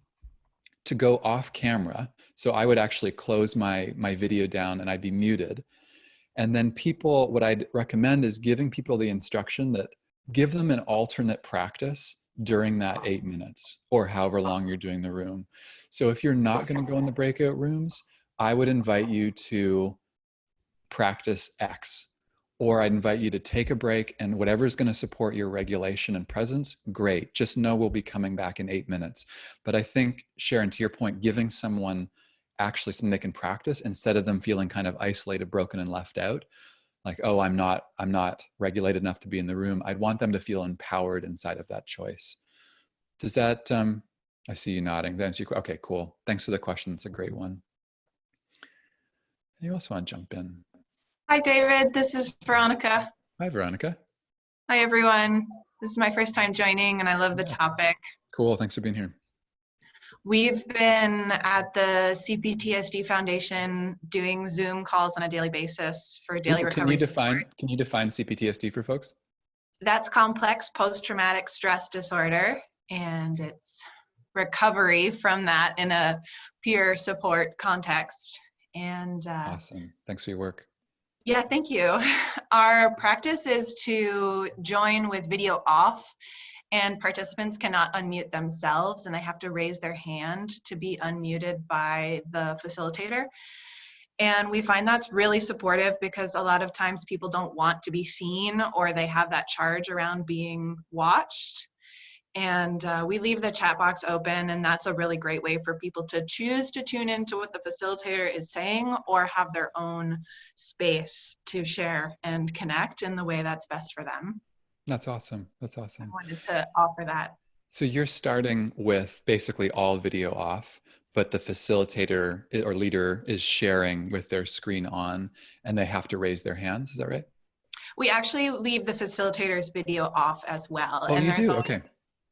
to go off camera. So I would actually close my video down and I'd be muted. And then people, what I'd recommend is giving people the instruction that, give them an alternate practice during that 8 minutes or however long you're doing the room. So if you're not going to go in the breakout rooms, I would invite you to practice X. Or I'd invite you to take a break, and whatever's going to support your regulation and presence, great. Just know we'll be coming back in 8 minutes. But I think, Sharon, to your point, giving someone actually something they can practice instead of them feeling kind of isolated, broken, and left out, like, oh, I'm not regulated enough to be in the room. I'd want them to feel empowered inside of that choice. Does that, I see you nodding. Okay, cool. Thanks for the question. It's a great one. You also want to jump in? Hi, David. This is Veronica. Hi, Veronica. Hi, everyone. This is my first time joining, and I love the topic. Cool. Thanks for being here. We've been at the CPTSD Foundation doing Zoom calls on a daily basis for daily recovery support. Can you define CPTSD for folks? That's complex post-traumatic stress disorder, and it's recovery from that in a peer support context. And awesome. Thanks for your work. Yeah, thank you. Our practice is to join with video off, and participants cannot unmute themselves, and they have to raise their hand to be unmuted by the facilitator. And we find that's really supportive, because a lot of times people don't want to be seen, or they have that charge around being watched. And we leave the chat box open, and that's a really great way for people to choose to tune into what the facilitator is saying, or have their own space to share and connect in the way that's best for them. That's awesome. That's awesome. I wanted to offer that. So you're starting with basically all video off, but the facilitator or leader is sharing with their screen on, and they have to raise their hands. Is that right? We actually leave the facilitator's video off as well. Oh, and you there's do? Okay.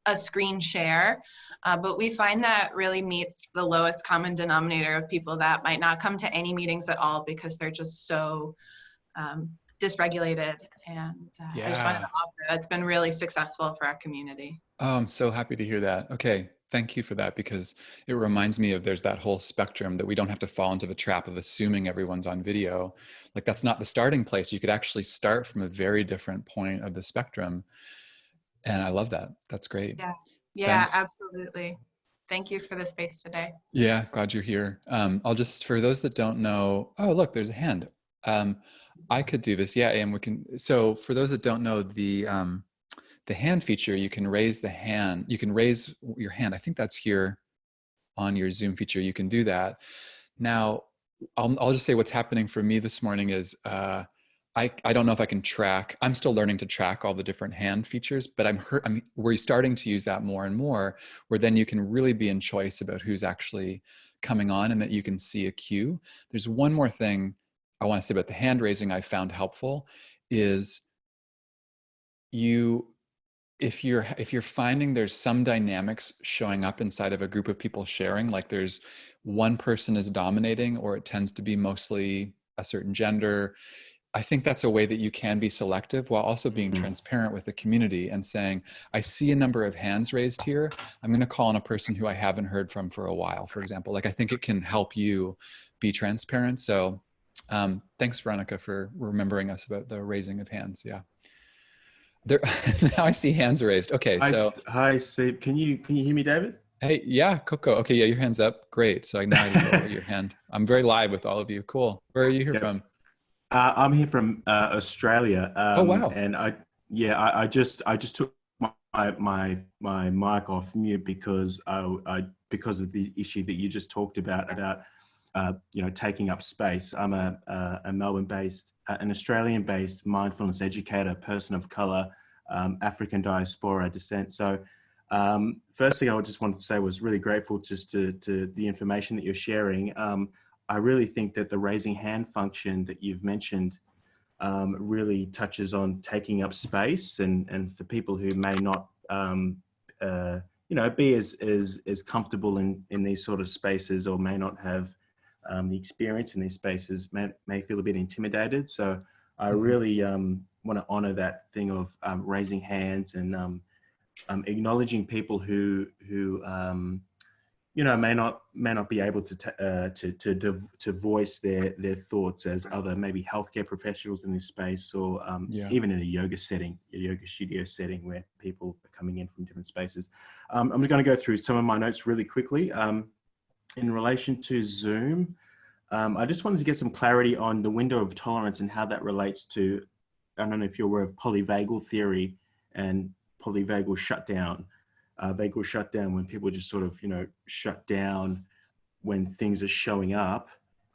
a screen share, but we find that really meets the lowest common denominator of people that might not come to any meetings at all, because they're just so dysregulated. And I just wanted to offer that's been really successful for our community. Oh, I'm so happy to hear that. Okay. Thank you for that, because it reminds me of, there's that whole spectrum that we don't have to fall into the trap of assuming everyone's on video. Like, that's not the starting place. You could actually start from a very different point of the spectrum. And I love that. That's great. Yeah, Thanks. absolutely. Thank you for the space today. Yeah, glad you're here. I'll just, for those that don't know, oh, look, there's a hand. I could do this. Yeah, and we can. So for those that don't know, the hand feature, you can raise the hand. You can raise your hand. I think that's here on your Zoom feature. You can do that. Now, I'll just say what's happening for me this morning is, I don't know if I can track. I'm still learning to track all the different hand features, but we're starting to use that more and more, where then you can really be in choice about who's actually coming on, and that you can see a queue. There's one more thing I want to say about the hand raising I found helpful is, if you're finding there's some dynamics showing up inside of a group of people sharing, like there's one person is dominating, or it tends to be mostly a certain gender, I think that's a way that you can be selective while also being transparent with the community and saying, I see a number of hands raised here. I'm going to call on a person who I haven't heard from for a while, for example. Like, I think it can help you be transparent. So thanks, Veronica, for remembering us about the raising of hands. Yeah. There, now I see hands raised. Okay, so. Hi, Steve. Can you hear me, David? Hey, yeah, Coco. Okay, yeah, your hand's up. Great. So now I lower your hand. I'm very live with all of you. Cool. Where are you here from? I'm here from Australia. Oh wow! And I just took my mic off mute because because of the issue that you just talked about taking up space. I'm a Melbourne-based, an Australian-based mindfulness educator, person of color, African diaspora descent. So first thing I just wanted to say was really grateful just to the information that you're sharing. I really think that the raising hand function that you've mentioned really touches on taking up space, and for people who may not, be as comfortable in these sort of spaces, or may not have the experience in these spaces, may feel a bit intimidated. So I really want to honor that thing of raising hands and acknowledging people who may not be able to voice their thoughts as other maybe healthcare professionals in this space, or even in a yoga setting, a yoga studio setting where people are coming in from different spaces. I'm going to go through some of my notes really quickly. In relation to Zoom, I just wanted to get some clarity on the window of tolerance and how that relates to, I don't know if you're aware of polyvagal theory and polyvagal shutdown. Vagal shutdown, when people just sort of, shut down when things are showing up,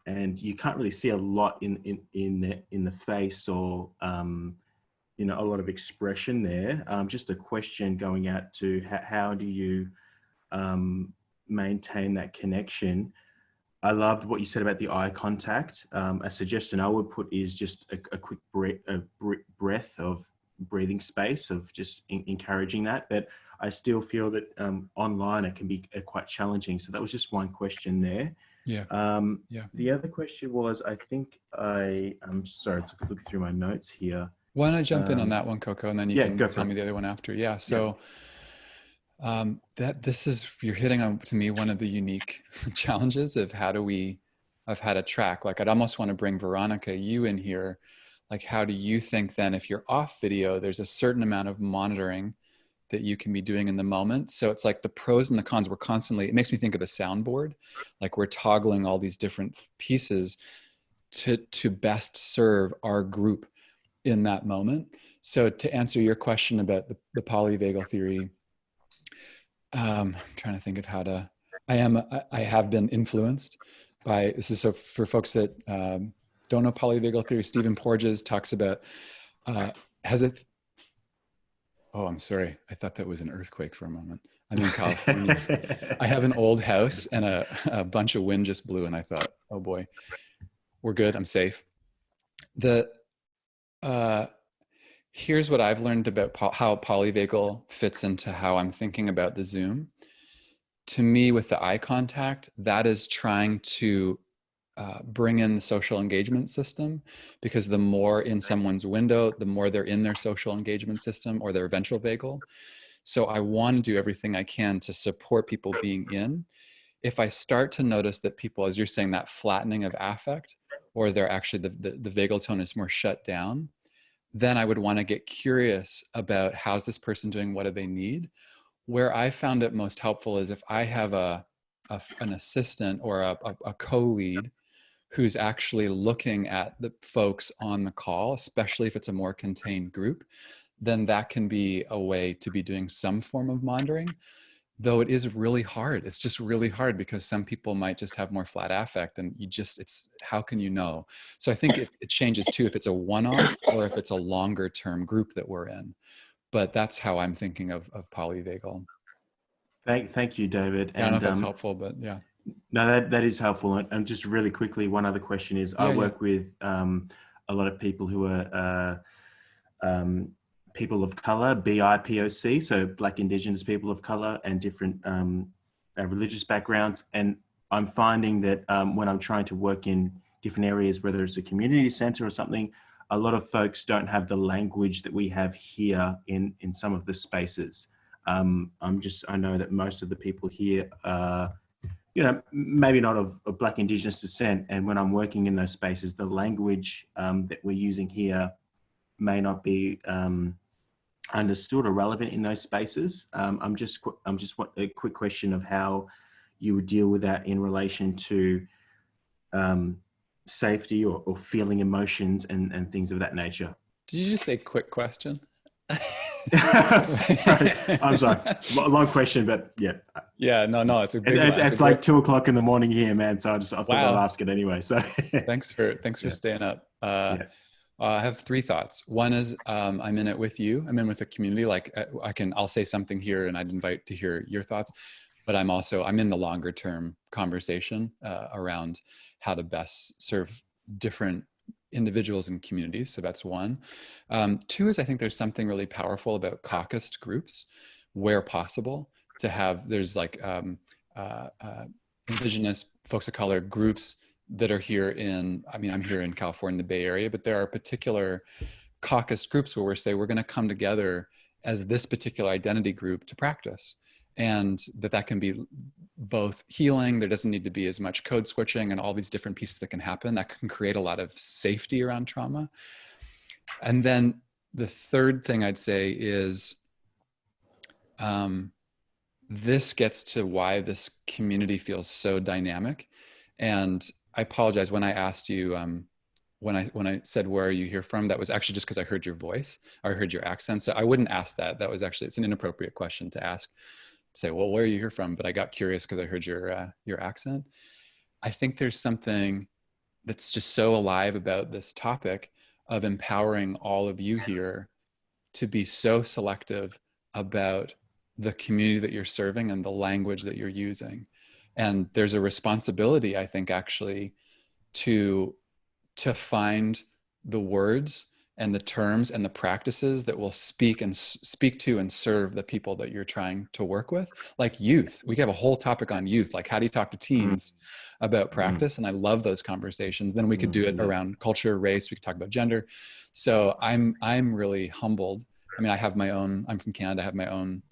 and you can't really see a lot in the face, or a lot of expression there. Just a question going out to how do you maintain that connection? I loved what you said about the eye contact. A suggestion I would put is just a quick breath of breathing space, of just encouraging that. But I still feel that online it can be quite challenging. So that was just one question there. Yeah. The other question was, I'm sorry, I took a look through my notes here. Why don't I jump in on that one, Coco, and then you can tell me the other one after. Yeah. So you're hitting on, to me, one of the unique challenges of how to track. Like, I'd almost want to bring Veronica, you in here. Like, how do you think then, if you're off video, there's a certain amount of monitoring that you can be doing in the moment? So it's like the pros and the cons. It makes me think of a soundboard. Like, we're toggling all these different pieces to best serve our group in that moment. So to answer your question about the polyvagal theory, I'm trying to think of I have been influenced by, this is so for folks that don't know polyvagal theory, Stephen Porges talks about, oh, I'm sorry. I thought that was an earthquake for a moment. I'm in California. I have an old house, and a bunch of wind just blew, and I thought, oh boy, we're good. I'm safe. Here's what I've learned about how polyvagal fits into how I'm thinking about the Zoom. To me, with the eye contact, that is trying to bring in the social engagement system, because the more in someone's window, the more they're in their social engagement system or their ventral vagal. So I want to do everything I can to support people being in. If I start to notice that people, as you're saying, that flattening of affect, or they're actually the vagal tone is more shut down, then I would want to get curious about, how's this person doing? What do they need? Where I found it most helpful is if I have an assistant or a co-lead who's actually looking at the folks on the call, especially if it's a more contained group, then that can be a way to be doing some form of monitoring. Though it is really hard. It's just really hard, because some people might just have more flat affect, and it's how can you know? So I think it changes too, if it's a one-off or if it's a longer term group that we're in. But that's how I'm thinking of polyvagal. Thank you, David. I don't know if that's helpful, but yeah. No, that is helpful. And just really quickly, one other question is, I work with a lot of people who are people of color, BIPOC, so Black Indigenous people of color, and different religious backgrounds. And I'm finding that when I'm trying to work in different areas, whether it's a community center or something, a lot of folks don't have the language that we have here in some of the spaces. I know that most of the people here are, you know, maybe not of Black Indigenous descent. And when I'm working in those spaces, the language that we're using here may not be understood or relevant in those spaces. I'm just want a quick question of how you would deal with that in relation to safety or feeling emotions and things of that nature. Did you just say quick question? I'm sorry, long question, but yeah. Yeah, no, it's a big one. It's like 2 o'clock in the morning here, man. So I thought I'd ask it anyway. So thanks for staying up. I have 3 thoughts. One is I'm in it with you. I'm in with the community. Like I'll say something here, and I'd invite to hear your thoughts. But I'm in the longer term conversation around how to best serve different individuals and communities. So that's 1. 2 is I think there's something really powerful about caucused groups where possible to have, there's like Indigenous folks of color groups that are here I'm here in California, the Bay Area, but there are particular caucus groups where we're going to come together as this particular identity group to practice. And that can be both healing. There doesn't need to be as much code switching and all these different pieces that can happen that can create a lot of safety around trauma. And then the third thing I'd say is this gets to why this community feels so dynamic. And I apologize when I asked you, when I said, where are you here from? That was actually just because I heard your voice, or I heard your accent. So I wouldn't ask that. That was actually, it's an inappropriate question to ask. Say, well, where are you here from? But I got curious because I heard your accent. I think there's something that's just so alive about this topic of empowering all of you here to be so selective about the community that you're serving and the language that you're using. And there's a responsibility, I think, actually, to find the words and the terms and the practices that will speak to and serve the people that you're trying to work with. Like youth, we have a whole topic on youth, like how do you talk to teens about practice? And I love those conversations. Then we could do it around culture, race, we could talk about gender. So I'm really humbled. I mean, I'm from Canada, I have my own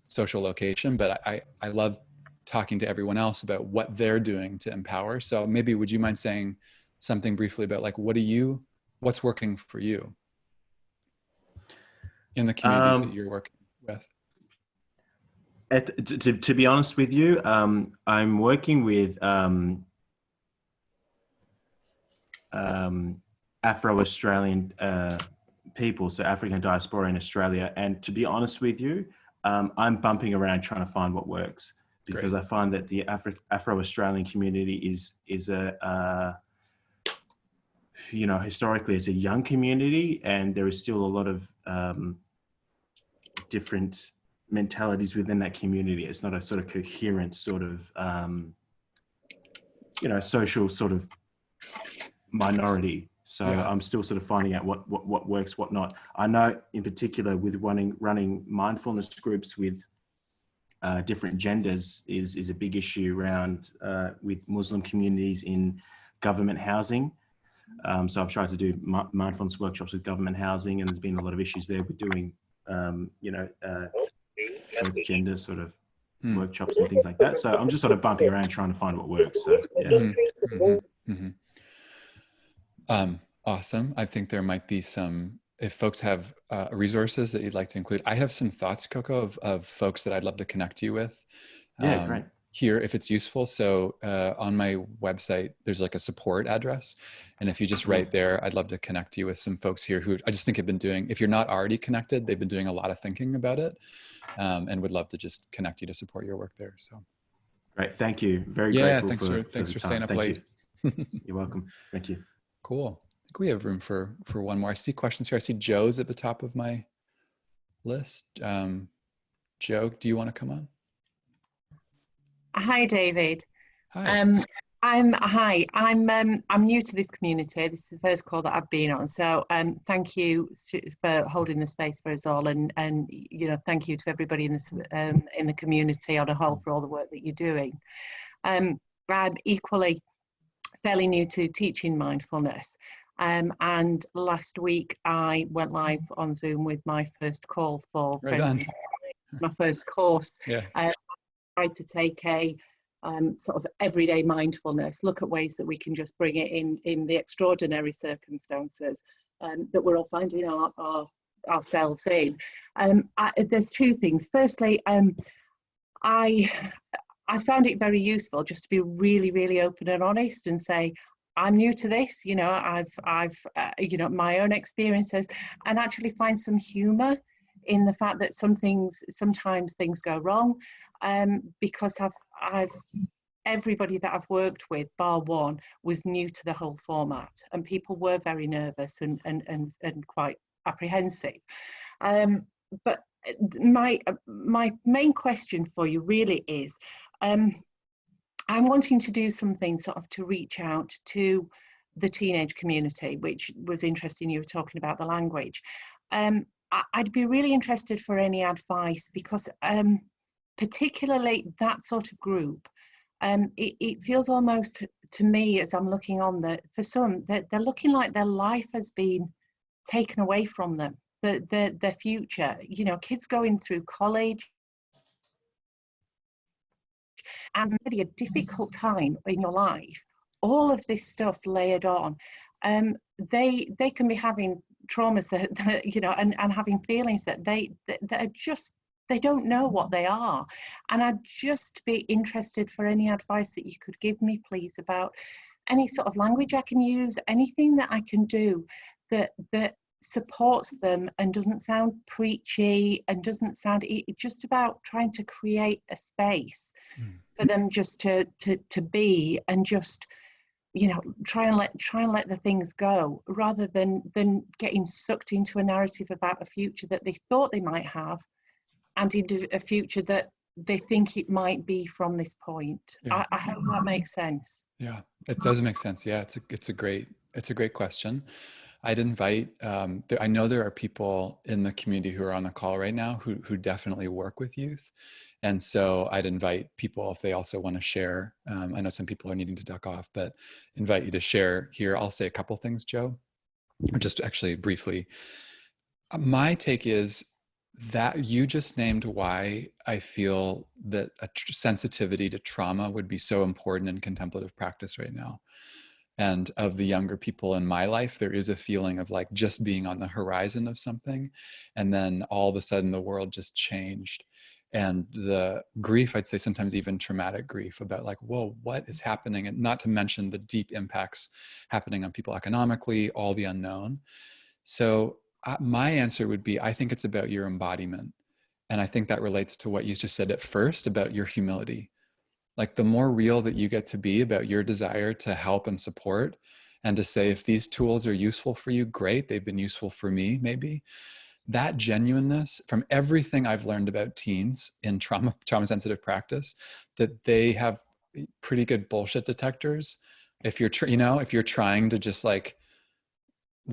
social location, but I love talking to everyone else about what they're doing to empower. So maybe would you mind saying something briefly about like, what's working for you in the community that you're working with? To be honest with you, I'm working with Afro-Australian people, so African diaspora in Australia. And to be honest with you, I'm bumping around trying to find what works, because I find that the Afro-Australian community is a historically it's a young community, and there is still a lot of different mentalities within that community. It's not a sort of coherent sort of social sort of minority. So I'm still sort of finding out what works, what not. I know in particular with running mindfulness groups with different genders is a big issue around with Muslim communities in government housing. So I've tried to do mindfulness workshops with government housing, and there's been a lot of issues there with doing, gender sort of workshops and things like that. So I'm just sort of bumping around trying to find what works. So yeah. Awesome. I think there might be some, if folks have resources that you'd like to include. I have some thoughts, Coco, of folks that I'd love to connect you with. Yeah, great. Here, if it's useful. So on my website, there's like a support address. And if you just write there, I'd love to connect you with some folks here who I just think have been doing, if you're not already connected, they've been doing a lot of thinking about it, and would love to just connect you to support your work there. So great. Thank you. Very grateful. Thanks for staying up late. You're welcome. Thank you. Cool. I think we have room for one more. I see questions here. I see Joe's at the top of my list. Joe, do you want to come on? Hi, David. Hi. I'm new to this community. This is the first call that I've been on. So thank you for holding the space for us all, and thank you to everybody in the community on a whole for all the work that you're doing. I'm equally fairly new to teaching mindfulness. And last week I went live on Zoom with my first call for my first course. Yeah. I tried to take a sort of everyday mindfulness, look at ways that we can just bring it in the extraordinary circumstances that we're all finding ourselves in. There's two things. Firstly, I found it very useful just to be really, really open and honest and say, I'm new to this, you know, I've you know, my own experiences, and actually find some humor in the fact that sometimes things go wrong, because everybody that I've worked with, bar one, was new to the whole format, and people were very nervous and quite apprehensive. But my main question for you really is, I'm wanting to do something sort of to reach out to the teenage community, which was interesting. You were talking about the language. I'd be really interested for any advice, because particularly that sort of group, it feels almost to me, as I'm looking on, that for some, that they're looking like their life has been taken away from them, their future, you know, kids going through college, and really a difficult time in your life, all of this stuff layered on, they can be having traumas that you know, and having feelings that that are just, they don't know what they are. And I'd just be interested for any advice that you could give me, please, about any sort of language I can use, anything that I can do that supports them and doesn't sound preachy and doesn't sound, just about trying to create a space for them just to be, and just, you know, try and let the things go, rather than getting sucked into a narrative about a future that they thought they might have, and into a future that they think it might be from this point. Yeah. I hope that makes sense. Yeah, it does make sense. Yeah, it's a great question. I'd invite, I know there are people in the community who are on the call right now who definitely work with youth. And so I'd invite people, if they also want to share, I know some people are needing to duck off, but invite you to share here. I'll say a couple things, Joe, or just actually briefly. My take is that you just named why I feel that a sensitivity to trauma would be so important in contemplative practice right now. And of the younger people in my life, there is a feeling of like just being on the horizon of something. And then all of a sudden the world just changed. And the grief, I'd say sometimes even traumatic grief about like, whoa, what is happening? And not to mention the deep impacts happening on people economically, all the unknown. So my answer would be, I think it's about your embodiment. And I think that relates to what you just said at first about your humility. Like the more real that you get to be about your desire to help and support, and to say, if these tools are useful for you, great, they've been useful for me, maybe. That genuineness, from everything I've learned about teens in trauma sensitive practice, that they have pretty good bullshit detectors. If you're, if you're trying to just like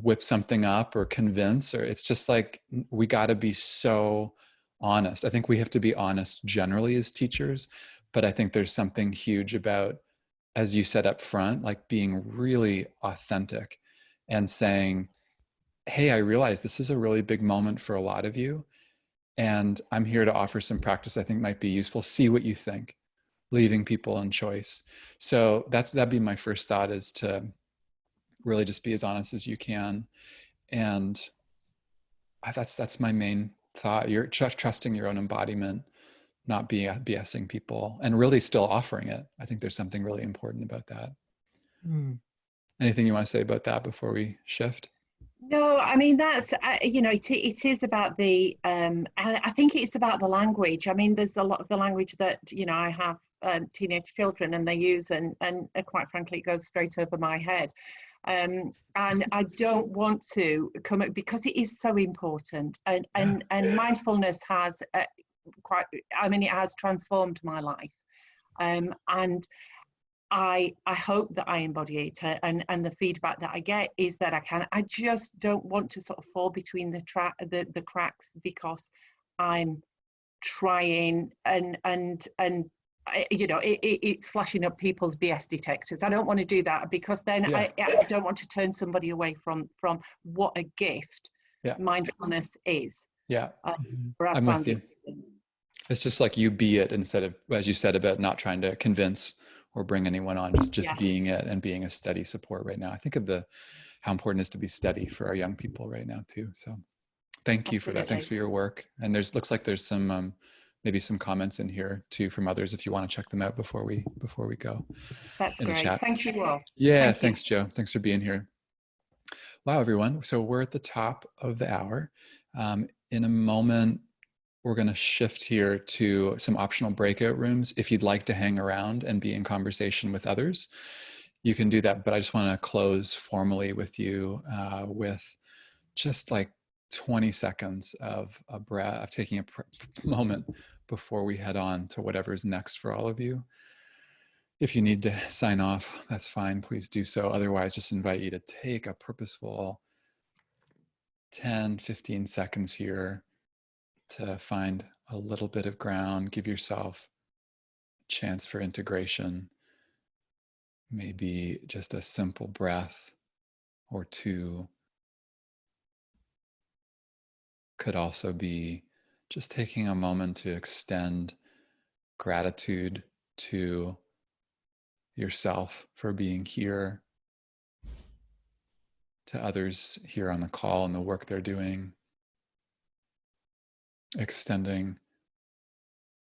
whip something up or convince, or it's just like, we got to be so honest. I think we have to be honest generally as teachers, but I think there's something huge about, as you said up front, like being really authentic and saying, hey, I realize this is a really big moment for a lot of you, and I'm here to offer some practice I think might be useful. See what you think, leaving people in choice. So that'd be my first thought, is to really just be as honest as you can. And that's my main thought. You're trusting your own embodiment, not BSing people, and really still offering it. I think there's something really important about that. Anything you want to say about that before we shift? No, I mean, that's, you know, it is about the, I think it's about the language. I mean, there's a lot of the language that, you know, I have teenage children and they use, and quite frankly, it goes straight over my head. And I don't want to come up, because it is so important. And mindfulness has it has transformed my life. And I hope that I embody it, and the feedback that I get is that I can. I just don't want to sort of fall between the cracks, because I'm trying and it's flashing up people's BS detectors. I don't want to do that, because then Yeah. I don't want to turn somebody away from what a gift mindfulness is. Yeah. I'm with you. It's just like you be it, instead of, as you said, about not trying to convince or bring anyone on, just being it and being a steady support right now. I think of how important it is to be steady for our young people right now too. So thank you for that. Thanks for your work. And looks like there's some maybe some comments in here too from others, if you want to check them out before we go. That's great. Chat. Thank you all. Yeah, thanks, Joe. Thanks for being here. Wow, everyone. So we're at the top of the hour. In a moment, we're going to shift here to some optional breakout rooms. If you'd like to hang around and be in conversation with others, you can do that. But I just want to close formally with you with just like 20 seconds of a breath, of taking a moment before we head on to whatever's next for all of you. If you need to sign off, that's fine. Please do so. Otherwise, just invite you to take a purposeful 10, 15 seconds here to find a little bit of ground. Give yourself a chance for integration. Maybe just a simple breath or two. Could also be just taking a moment to extend gratitude to yourself for being here, to others here on the call and the work they're doing, extending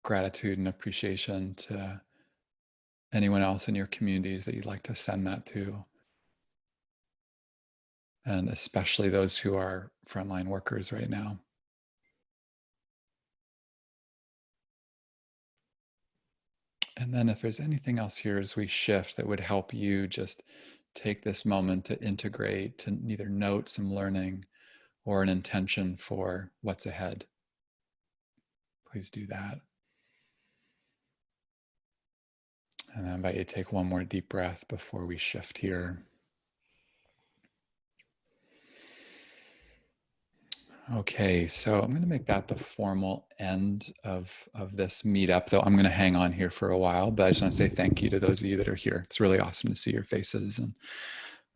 gratitude and appreciation to anyone else in your communities that you'd like to send that to, and especially those who are frontline workers right now. And then if there's anything else here as we shift that would help you just take this moment to integrate, to either note some learning or an intention for what's ahead, please do that. And I invite you to take one more deep breath before we shift here. Okay, so I'm going to make that the formal end of this meetup, though I'm going to hang on here for a while, but I just want to say thank you to those of you that are here. It's really awesome to see your faces and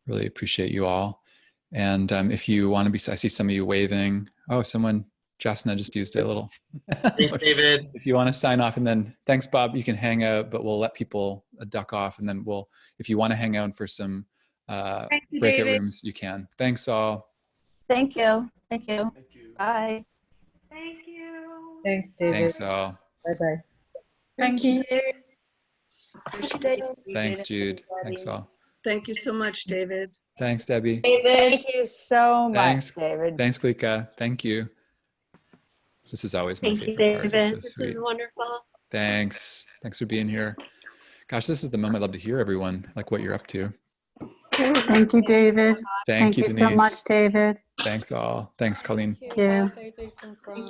really appreciate you all. And if you want to be, I see some of you waving. Oh, someone, Jasna just used a little. Thanks, David. If you want to sign off, and then thanks, Bob, you can hang out, but we'll let people duck off, and then if you want to hang out for some breakout rooms, you can. Thanks all. Thank you. Thank you. Thank you. Bye. Thank you. Thanks, David. Thanks all. Bye-bye. Thank you. Thanks, Jude. Thanks all. Thank you so much, David. Thanks, Debbie. David. Thank you so much, Thanks, David. Thanks, Klika. Thank you. This is always my favorite part. David. This is wonderful. Thanks. Thanks for being here. Gosh, this is the moment I love to hear everyone, like what you're up to. Thank you, David. Thank you, so Denise. much, David. Thanks all. Thanks, Colleen. Thank you. Thank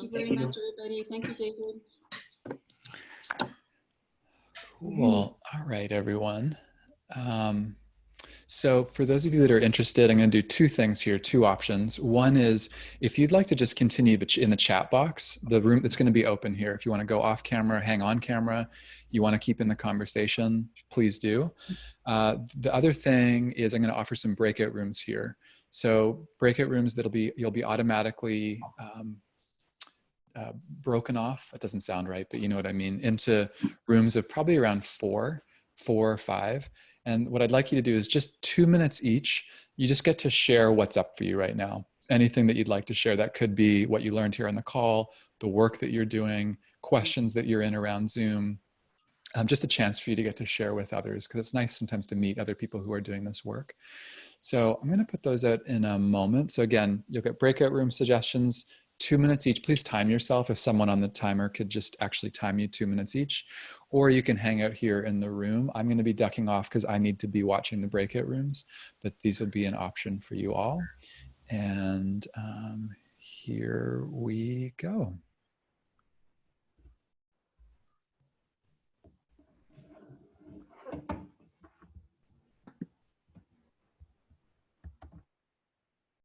you very much, everybody. Thank you, David. Cool. All right, everyone. So for those of you that are interested, I'm going to do two things here, two options. One is if you'd like to just continue in the chat box, the room that's going to be open here. If you want to go off camera, hang on camera, you want to keep in the conversation, please do. The other thing is I'm going to offer some breakout rooms here. So breakout rooms you'll be automatically broken off. That doesn't sound right, but you know what I mean, into rooms of probably around four or five. And what I'd like you to do is just 2 minutes each. You just get to share what's up for you right now. Anything that you'd like to share. That could be what you learned here on the call, the work that you're doing, questions that you're in around Zoom. Just a chance for you to get to share with others, because it's nice sometimes to meet other people who are doing this work. So I'm going to put those out in a moment. So again, you'll get breakout room suggestions, 2 minutes each. Please time yourself. If someone on the timer could just actually time you 2 minutes each, or you can hang out here in the room. I'm going to be ducking off because I need to be watching the breakout rooms, but these will be an option for you all. And here we go.